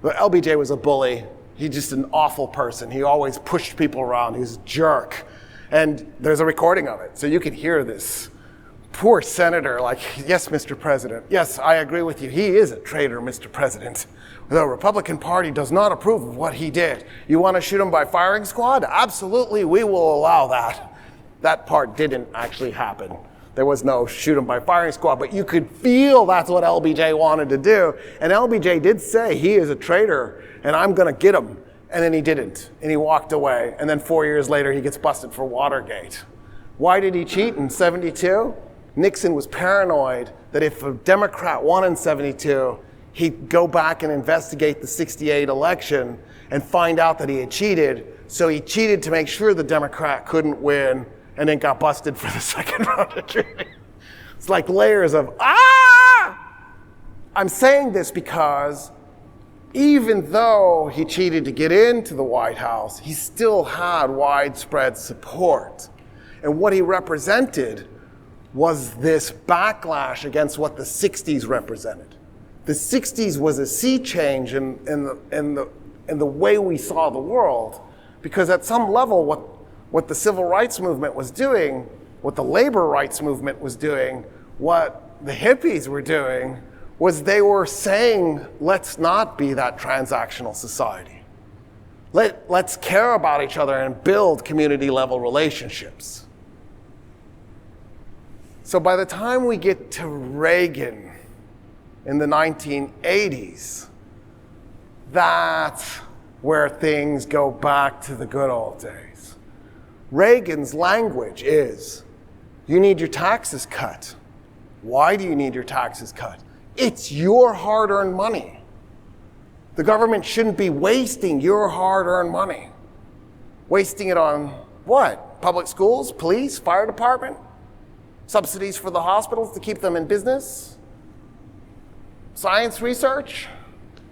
But LBJ was a bully. He's just an awful person. He always pushed people around. He was a jerk. And there's a recording of it. So you can hear this poor senator like, yes, Mr. President. Yes, I agree with you. He is a traitor, Mr. President. The Republican Party does not approve of what he did. You want to shoot him by firing squad? Absolutely, we will allow that. That part didn't actually happen. There was no shoot him by firing squad, but you could feel that's what LBJ wanted to do. And LBJ did say he is a traitor and I'm going to get him. And then he didn't, and he walked away. And then 4 years later, he gets busted for Watergate. Why did he cheat in 72? Nixon was paranoid that if a Democrat won in 72, he'd go back and investigate the 68 election and find out that he had cheated. So he cheated to make sure the Democrat couldn't win, and then got busted for the second round of treaty. It's like layers of, I'm saying this because even though he cheated to get into the White House, he still had widespread support. And what he represented was this backlash against what the 60s represented. The 60s was a sea change in the way we saw the world, because at some level what the civil rights movement was doing, what the labor rights movement was doing, what the hippies were doing, was they were saying, let's not be that transactional society. Let's care about each other and build community level relationships. So by the time we get to Reagan in the 1980s, that's where things go back to the good old days. Reagan's language is, you need your taxes cut. Why do you need your taxes cut? It's your hard-earned money. The government shouldn't be wasting your hard-earned money. Wasting it on what? Public schools, police, fire department? Subsidies for the hospitals to keep them in business? Science research?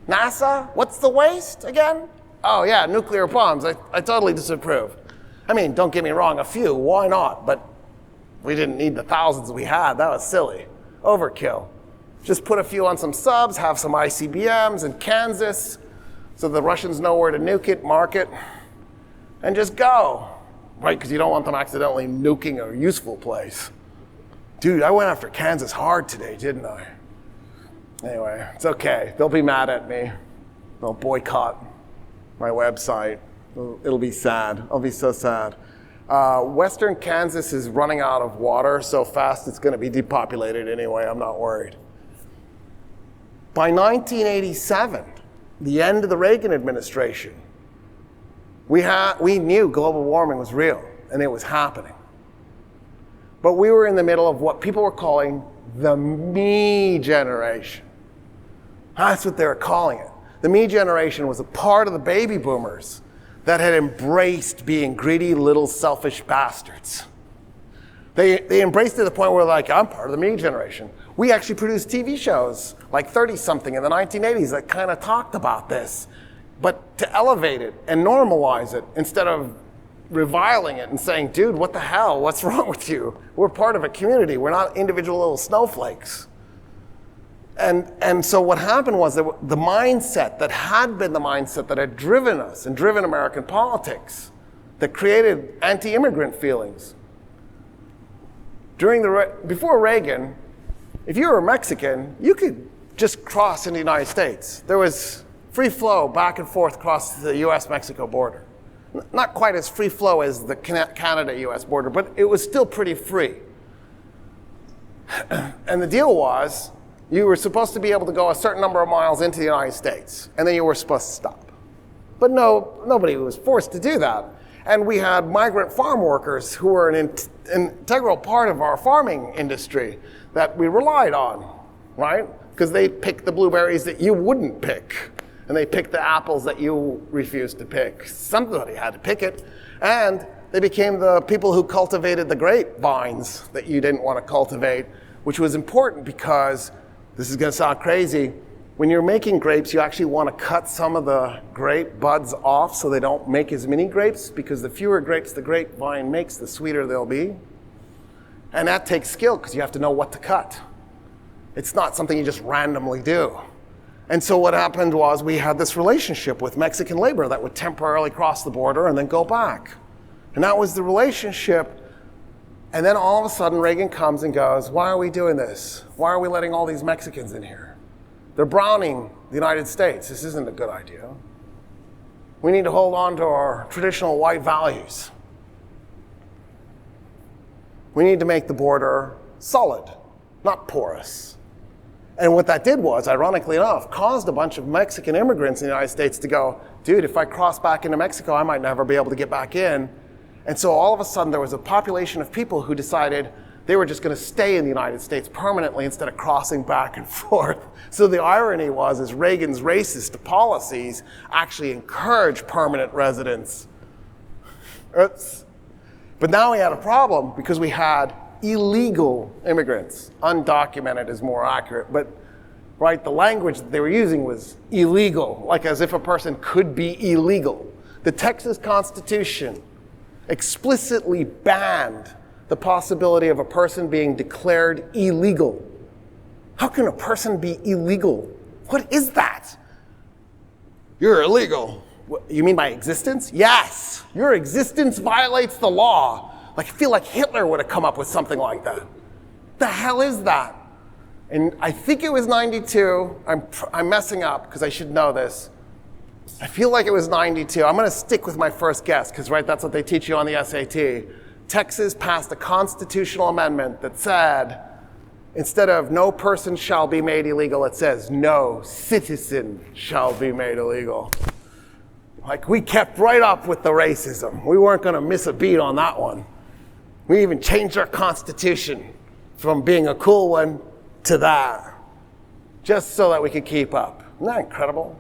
NASA? What's the waste again? Oh yeah, nuclear bombs. I totally disapprove. I mean, don't get me wrong, a few, why not? But we didn't need the thousands we had. That was silly. Overkill. Just put a few on some subs, have some ICBMs in Kansas so the Russians know where to nuke it, mark it, and just go. Right, because you don't want them accidentally nuking a useful place. Dude, I went after Kansas hard today, didn't I? Anyway, it's okay. They'll be mad at me. They'll boycott my website. It'll be sad. I'll be so sad. Western Kansas is running out of water so fast it's going to be depopulated anyway. I'm not worried. By 1987, the end of the Reagan administration, we knew global warming was real and it was happening. But we were in the middle of what people were calling the me generation. That's what they were calling it. The me generation was a part of the baby boomers that had embraced being greedy little selfish bastards. They embraced it to the point where like, I'm part of the me generation. We actually produced TV shows like 30-something in the 1980s that kind of talked about this, but to elevate it and normalize it instead of reviling it and saying, dude, what the hell? What's wrong with you? We're part of a community. We're not individual little snowflakes. And so what happened was that the mindset that had been the mindset that had driven us and driven American politics, that created anti-immigrant feelings. Before Reagan, if you were Mexican, you could just cross into the United States. There was free flow back and forth across the US-Mexico border. Not quite as free flow as the Canada-US border, but it was still pretty free. And the deal was, you were supposed to be able to go a certain number of miles into the United States, and then you were supposed to stop. But nobody was forced to do that. And we had migrant farm workers who were an integral part of our farming industry that we relied on, right? Because they picked the blueberries that you wouldn't pick, and they picked the apples that you refused to pick. Somebody had to pick it. And they became the people who cultivated the grapevines that you didn't want to cultivate, which was important because, this is going to sound crazy, when you're making grapes, you actually want to cut some of the grape buds off so they don't make as many grapes, because the fewer grapes the grapevine makes, the sweeter they'll be. And that takes skill because you have to know what to cut. It's not something you just randomly do. And so what happened was we had this relationship with Mexican labor that would temporarily cross the border and then go back. And that was the relationship. And then all of a sudden Reagan comes and goes, why are we doing this? Why are we letting all these Mexicans in here? They're browning the United States. This isn't a good idea. We need to hold on to our traditional white values. We need to make the border solid, not porous. And what that did was, ironically enough, caused a bunch of Mexican immigrants in the United States to go, dude, if I cross back into Mexico, I might never be able to get back in. And so all of a sudden there was a population of people who decided they were just going to stay in the United States permanently instead of crossing back and forth. So the irony was, is Reagan's racist policies actually encouraged permanent residence. Oops. But now we had a problem because we had illegal immigrants. Undocumented is more accurate, but right, the language that they were using was illegal, like as if a person could be illegal. The Texas Constitution explicitly banned the possibility of a person being declared illegal. How can a person be illegal? What is that? You're illegal. What, you mean my existence? Yes. Your existence violates the law. Like, I feel like Hitler would have come up with something like that. The hell is that? And I think it was 92. I'm messing up because I should know this. I feel like it was 92. I'm going to stick with my first guess because, right, that's what they teach you on the SAT. Texas passed a constitutional amendment that said, instead of no person shall be made illegal, it says no citizen shall be made illegal. Like, we kept right up with the racism. We weren't going to miss a beat on that one. We even changed our constitution from being a cool one to that, just so that we could keep up. Isn't that incredible?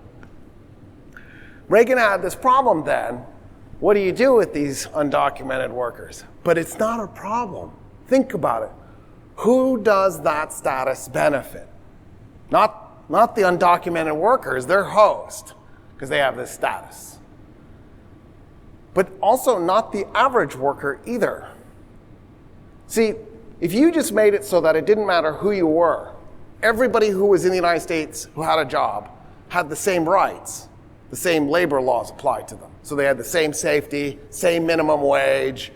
Reagan had this problem then. What do you do with these undocumented workers? But it's not a problem. Think about it. Who does that status benefit? Not the undocumented workers, their host, because they have this status. But also not the average worker either. See, if you just made it so that it didn't matter who you were, everybody who was in the United States who had a job had the same rights, the same labor laws applied to them. So they had the same safety, same minimum wage,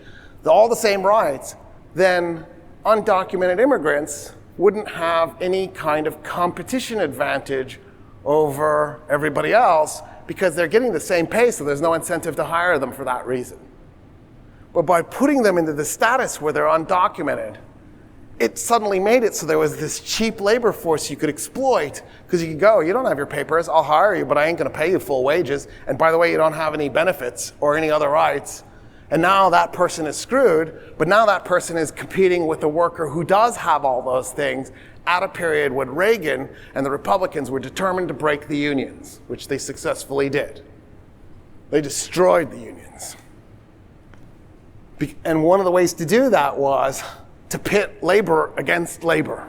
all the same rights, then undocumented immigrants wouldn't have any kind of competition advantage over everybody else because they're getting the same pay, so there's no incentive to hire them for that reason. But by putting them into the status where they're undocumented, it suddenly made it so there was this cheap labor force you could exploit because you could go, you don't have your papers, I'll hire you, but I ain't going to pay you full wages. And by the way, you don't have any benefits or any other rights. And now that person is screwed, but now that person is competing with a worker who does have all those things at a period when Reagan and the Republicans were determined to break the unions, which they successfully did. They destroyed the unions. And one of the ways to do that was to pit labor against labor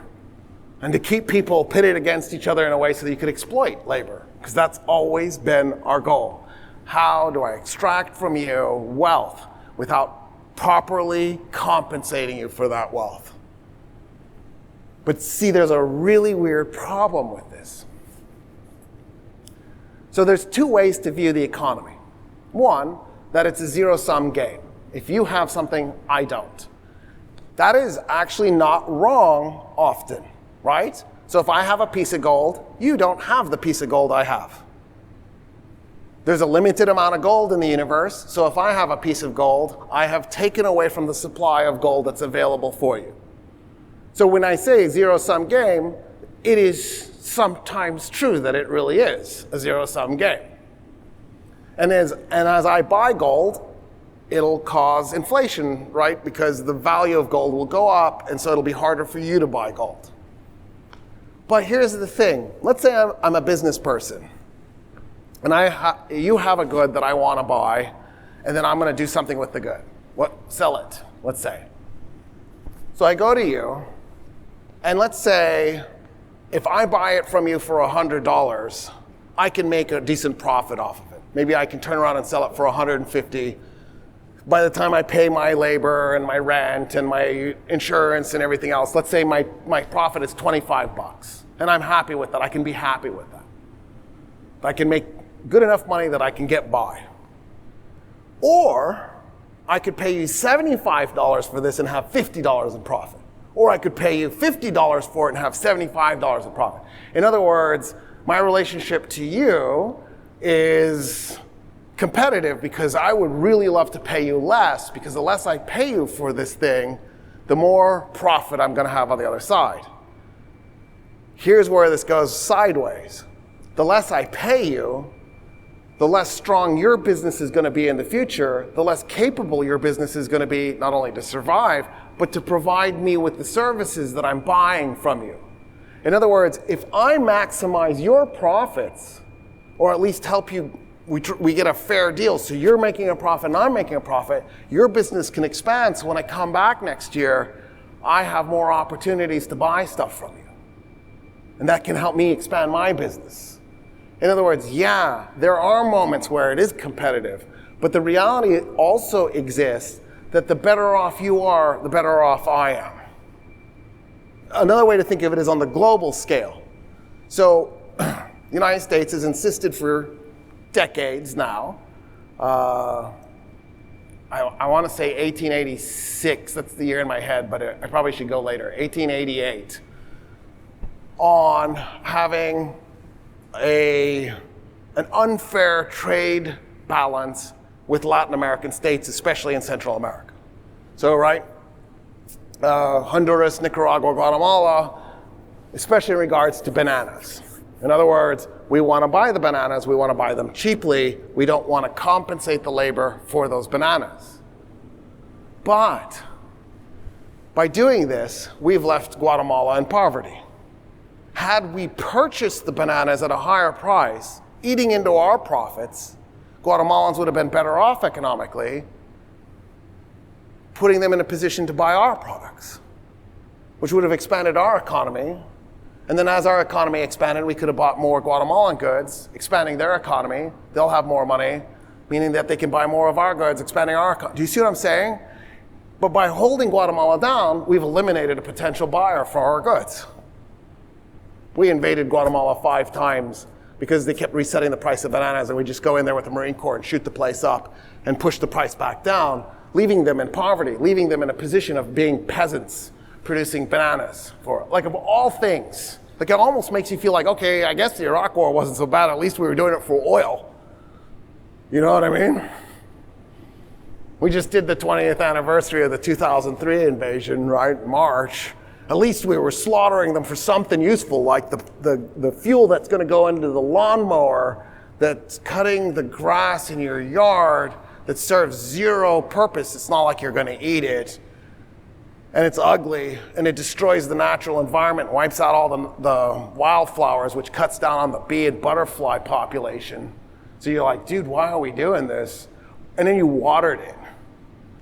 and to keep people pitted against each other in a way so that you could exploit labor, because that's always been our goal. How do I extract from you wealth without properly compensating you for that wealth. But see, there's a really weird problem with this. So there's two ways to view the economy. One, that it's a zero-sum game. If you have something, I don't. That is actually not wrong often, right? So if I have a piece of gold, you don't have the piece of gold I have. There's a limited amount of gold in the universe, so if I have a piece of gold, I have taken away from the supply of gold that's available for you. So when I say zero-sum game, it is sometimes true that it really is a zero-sum game. And as I buy gold, it'll cause inflation, right? Because the value of gold will go up, and so it'll be harder for you to buy gold. But here's the thing. Let's say I'm a business person, and you have a good that I want to buy, and then I'm going to do something with the good. Sell it, let's say. So I go to you, and let's say if I buy it from you for $100, I can make a decent profit off of it. Maybe I can turn around and sell it for $150. By the time I pay my labor and my rent and my insurance and everything else, let's say my profit is $25, and I'm happy with that. I can be happy with that. I can make good enough money that I can get by. Or I could pay you $75 for this and have $50 in profit. Or I could pay you $50 for it and have $75 in profit. In other words, my relationship to you is competitive because I would really love to pay you less, because the less I pay you for this thing, the more profit I'm going to have on the other side. Here's where this goes sideways. The less I pay you, the less strong your business is going to be in the future, the less capable your business is going to be not only to survive, but to provide me with the services that I'm buying from you. In other words, if I maximize your profits, or at least help you, we get a fair deal, so you're making a profit and I'm making a profit, your business can expand, so when I come back next year, I have more opportunities to buy stuff from you. And that can help me expand my business. In other words, yeah, there are moments where it is competitive, but the reality also exists that the better off you are, the better off I am. Another way to think of it is on the global scale. So the United States has insisted for decades now, I want to say 1886, that's the year in my head, but I probably should go later, 1888, on having an unfair trade balance with Latin American states, especially in Central America. So, right, Honduras, Nicaragua, Guatemala, especially in regards to bananas. In other words, we want to buy the bananas, we want to buy them cheaply, we don't want to compensate the labor for those bananas. But by doing this, we've left Guatemala in poverty. Had we purchased the bananas at a higher price, eating into our profits, Guatemalans would have been better off economically, putting them in a position to buy our products, which would have expanded our economy. And then as our economy expanded, we could have bought more Guatemalan goods, expanding their economy. They'll have more money, meaning that they can buy more of our goods, expanding our economy. Do you see what I'm saying? But by holding Guatemala down, we've eliminated a potential buyer for our goods. We invaded Guatemala 5 times because they kept resetting the price of bananas, and we just go in there with the Marine Corps and shoot the place up and push the price back down, leaving them in poverty, leaving them in a position of being peasants producing bananas for, like, of all things. Like, it almost makes you feel like, okay, I guess the Iraq War wasn't so bad, at least we were doing it for oil. You know what I mean? We just did the 20th anniversary of the 2003 invasion, right, March. At least we were slaughtering them for something useful, like the fuel that's going to go into the lawnmower that's cutting the grass in your yard that serves zero purpose. It's not like you're going to eat it. And it's ugly, and it destroys the natural environment, wipes out all the wildflowers, which cuts down on the bee and butterfly population. So you're like, dude, why are we doing this? And then you watered it.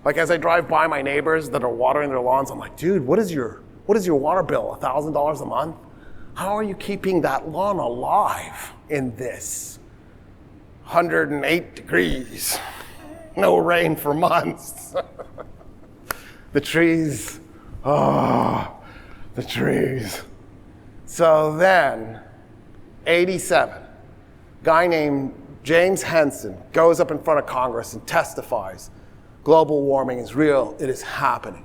Like, as I drive by my neighbors that are watering their lawns, I'm like, dude, what is your water bill, $1,000 a month? How are you keeping that lawn alive in this 108 degrees? No rain for months. The trees, the trees. So then, 87, guy named James Henson goes up in front of Congress and testifies, global warming is real, it is happening.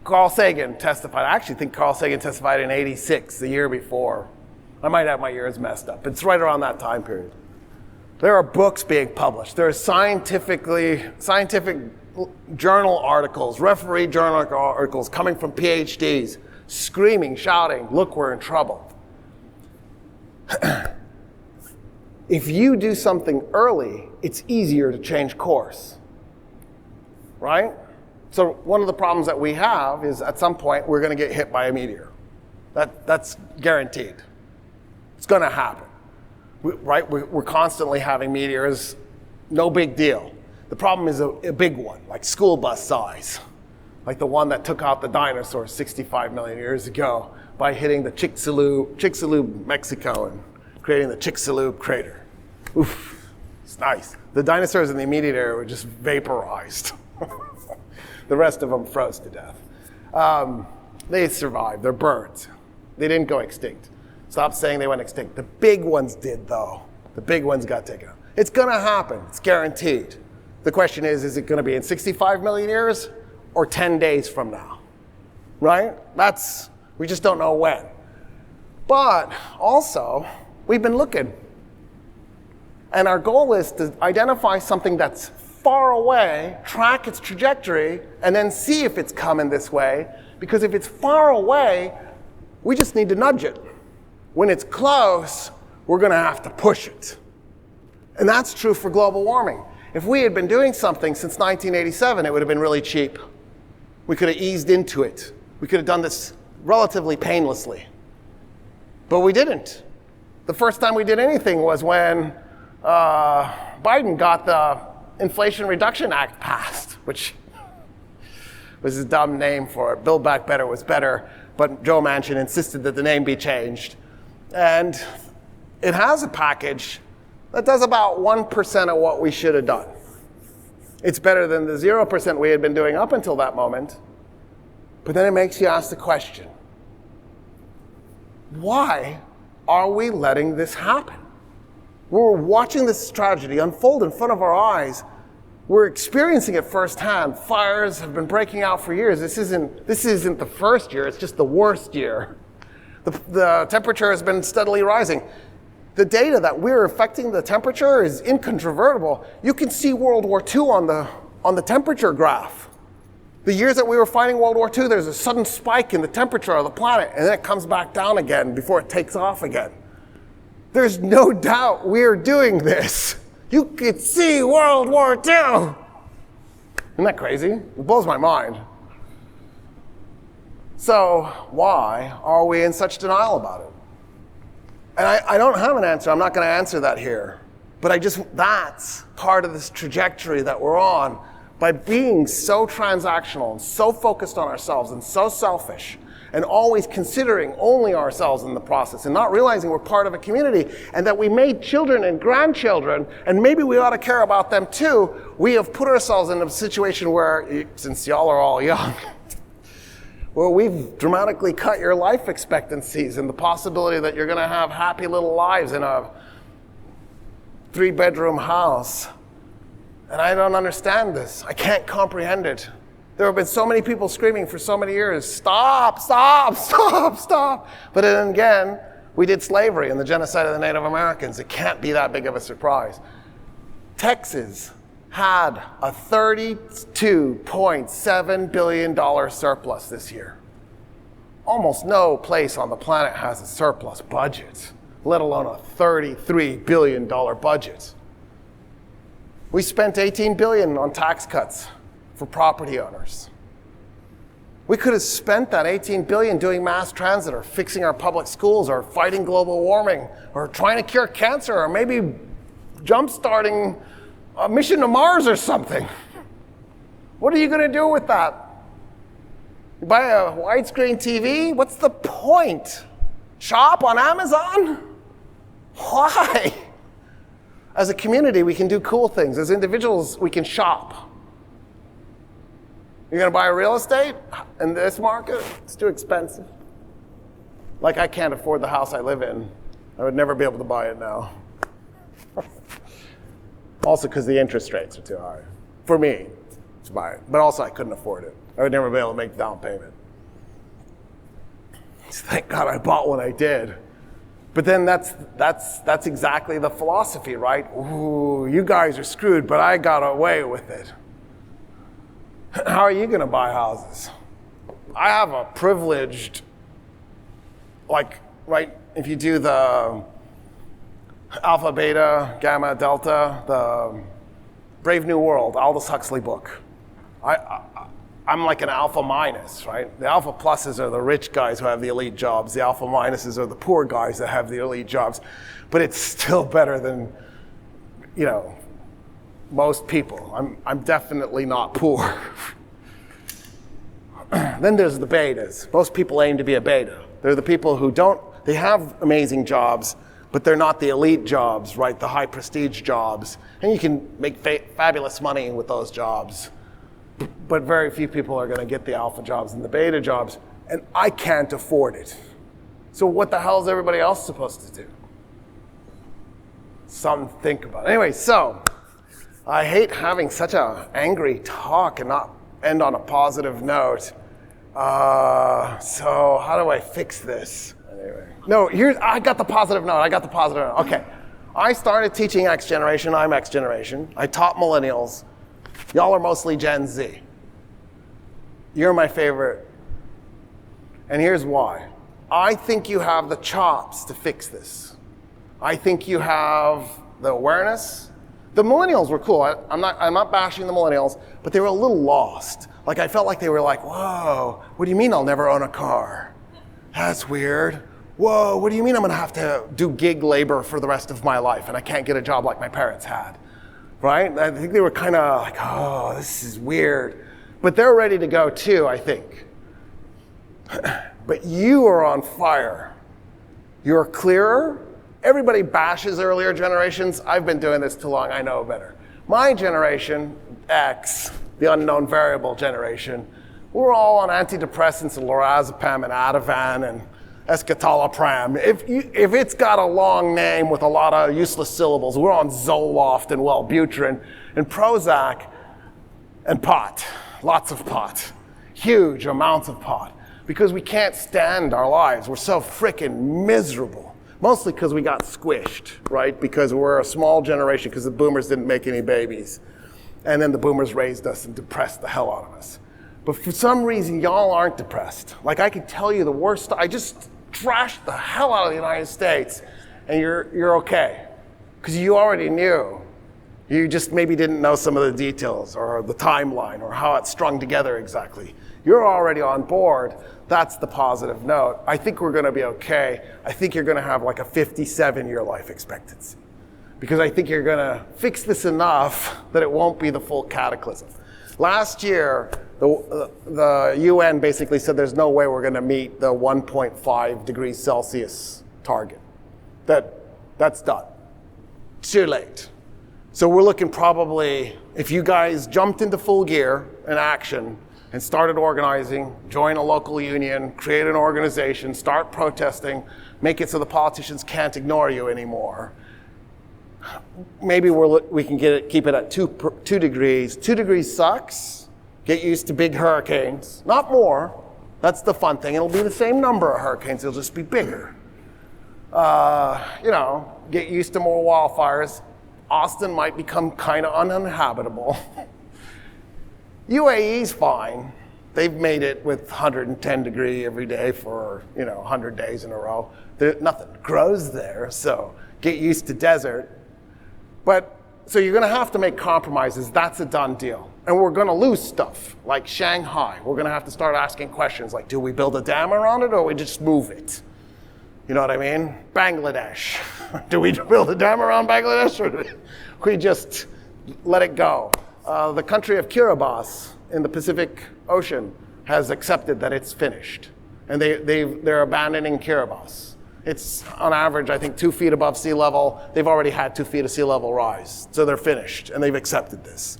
Carl Sagan testified. I actually think Carl Sagan testified in 86, the year before. I might have my years messed up. It's right around that time period. There are books being published. There are scientific journal articles, referee journal articles coming from PhDs, screaming, shouting, look, we're in trouble. If you do something early, it's easier to change course, right? So one of the problems that we have is at some point we're going to get hit by a meteor. That's guaranteed. It's going to happen, right? We're constantly having meteors, no big deal. The problem is a big one, like school bus size, like the one that took out the dinosaurs 65 million years ago by hitting the Chicxulub, Mexico, and creating the Chicxulub crater. Oof, it's nice. The dinosaurs in the immediate area were just vaporized. The rest of them froze to death. They survived. They're birds. They didn't go extinct. Stop saying they went extinct. The big ones did, though. The big ones got taken out. It's going to happen. It's guaranteed. The question is it going to be in 65 million years or 10 days from now? Right? We just don't know when. But also, we've been looking. And our goal is to identify something that's far away, track its trajectory, and then see if it's coming this way. Because if it's far away, we just need to nudge it. When it's close, we're going to have to push it. And that's true for global warming. If we had been doing something since 1987, it would have been really cheap. We could have eased into it. We could have done this relatively painlessly. But we didn't. The first time we did anything was when Biden got the Inflation Reduction Act passed, which was a dumb name for it. Build Back Better was better, but Joe Manchin insisted that the name be changed. And it has a package that does about 1% of what we should have done. It's better than the 0% we had been doing up until that moment. But then it makes you ask the question, why are we letting this happen? We're watching this tragedy unfold in front of our eyes. We're experiencing it firsthand. Fires have been breaking out for years. This isn't the first year, it's just the worst year. The temperature has been steadily rising. The data that we're affecting the temperature is incontrovertible. You can see World War II on the temperature graph. The years that we were fighting World War II, there's a sudden spike in the temperature of the planet, and then it comes back down again before it takes off again. There's no doubt we're doing this. You could see World War II. Isn't that crazy? It blows my mind. So why are we in such denial about it? And I don't have an answer. I'm not going to answer that here. But that's part of this trajectory that we're on. By being so transactional and so focused on ourselves and so selfish and always considering only ourselves in the process and not realizing we're part of a community and that we made children and grandchildren and maybe we ought to care about them too, we have put ourselves in a situation where, since y'all are all young, well, we've dramatically cut your life expectancies and the possibility that you're going to have happy little lives in a 3-bedroom house. And I don't understand this. I can't comprehend it. There have been so many people screaming for so many years, stop, stop, stop, stop. But then again, we did slavery and the genocide of the Native Americans. It can't be that big of a surprise. Texas had a $32.7 billion surplus this year. Almost no place on the planet has a surplus budget, let alone a $33 billion budget. We spent $18 billion on tax cuts for property owners. We could have spent that $18 billion doing mass transit or fixing our public schools or fighting global warming or trying to cure cancer or maybe jump-starting a mission to Mars or something. What are you going to do with that? Buy a widescreen TV? What's the point? Shop on Amazon? Why? As a community, we can do cool things. As individuals, we can shop. You're going to buy real estate in this market? It's too expensive. Like, I can't afford the house I live in. I would never be able to buy it now. Also because the interest rates are too high for me to buy it. But also I couldn't afford it. I would never be able to make the down payment. Thank God I bought when I did. But then that's exactly the philosophy, right? Ooh, you guys are screwed, but I got away with it. How are you going to buy houses? I have a privileged, like, right, if you do the Alpha, Beta, Gamma, Delta, the Brave New World, Aldous Huxley book. I'm like an alpha minus, right? The alpha pluses are the rich guys who have the elite jobs. The alpha minuses are the poor guys that have the elite jobs. But it's still better than, most people. I'm definitely not poor. Then there's the betas. Most people aim to be a beta. They're the people who they have amazing jobs, but they're not the elite jobs, right? The high prestige jobs. And you can make fabulous money with those jobs. But very few people are going to get the alpha jobs and the beta jobs, and I can't afford it. So what the hell is everybody else supposed to do? Something to think about. Anyway, so I hate having such an angry talk and not end on a positive note. So how do I fix this? Anyway. No, I got the positive note. Okay. I started teaching X generation. I'm X generation. I taught millennials. Y'all are mostly Gen Z. You're my favorite. And here's why. I think you have the chops to fix this. I think you have the awareness. The millennials were cool. I'm not bashing the millennials, but they were a little lost. Like, I felt like they were like, whoa, what do you mean I'll never own a car? That's weird. Whoa, what do you mean I'm going to have to do gig labor for the rest of my life and I can't get a job like my parents had? Right? I think they were kind of like, oh, this is weird. But they're ready to go too, I think. But you are on fire. You're clearer. Everybody bashes earlier generations. I've been doing this too long. I know better. My generation, X, the unknown variable generation, we're all on antidepressants and lorazepam and Ativan and escitalopram. If it's got a long name with a lot of useless syllables, we're on Zoloft and Wellbutrin and Prozac and pot. Lots of pot. Huge amounts of pot. Because we can't stand our lives. We're so frickin' miserable. Mostly because we got squished, right? Because we're a small generation because the boomers didn't make any babies. And then the boomers raised us and depressed the hell out of us. But for some reason, y'all aren't depressed. Like, I can tell you the worst. I just trashed the hell out of the United States, and you're okay. Because you already knew. You just maybe didn't know some of the details or the timeline or how it's strung together exactly. You're already on board. That's the positive note. I think we're going to be okay. I think you're going to have like a 57-year life expectancy. Because I think you're going to fix this enough that it won't be the full cataclysm. Last year, the UN basically said there's no way we're going to meet the 1.5 degrees Celsius target. That's done. Too late. So we're looking probably, if you guys jumped into full gear and action and started organizing, join a local union, create an organization, start protesting, make it so the politicians can't ignore you anymore. Maybe we can keep it at 2 degrees. 2 degrees sucks. Get used to big hurricanes. Not more. That's the fun thing. It'll be the same number of hurricanes. It'll just be bigger. Get used to more wildfires. Austin might become kind of uninhabitable. UAE's fine. They've made it with 110 degree every day for 100 days in a row. Nothing grows there, so get used to desert. But so you're going to have to make compromises. That's a done deal. And we're going to lose stuff, like Shanghai. We're going to have to start asking questions like, do we build a dam around it or we just move it? You know what I mean? Bangladesh. Do we build a dam around Bangladesh or do we just let it go? The country of Kiribati in the Pacific Ocean has accepted that it's finished. And they're abandoning Kiribati. It's on average, I think, 2 feet above sea level. They've already had 2 feet of sea level rise. So they're finished, and they've accepted this.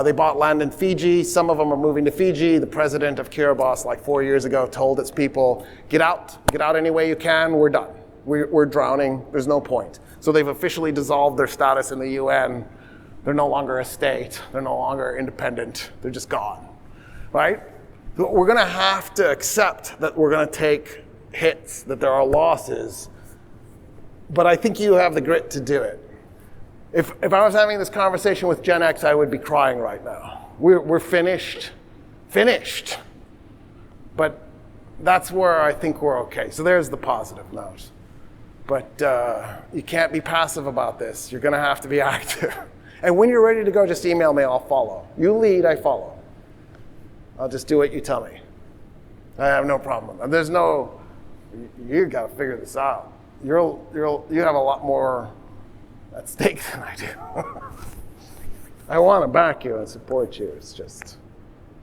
They bought land in Fiji. Some of them are moving to Fiji. The president of Kiribati, like 4 years ago, told its people, get out any way you can, we're done. We're drowning, there's no point. So they've officially dissolved their status in the UN. They're no longer a state. They're no longer independent. They're just gone, right? We're gonna have to accept that we're gonna take hits, that there are losses, but I think you have the grit to do it. If I was having this conversation with Gen X, I would be crying right now. We're finished. But that's where I think we're okay. So there's the positive note. But you can't be passive about this. You're gonna have to be active. And when you're ready to go, just email me, I'll follow. You lead, I follow. I'll just do what you tell me. I have no problem. There's no, you gotta figure this out. You have a lot more at stake than I do. I wanna back you and support you. It's just,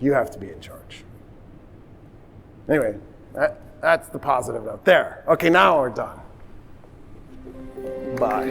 you have to be in charge. Anyway, that's the positive note. There, okay, now we're done. Bye.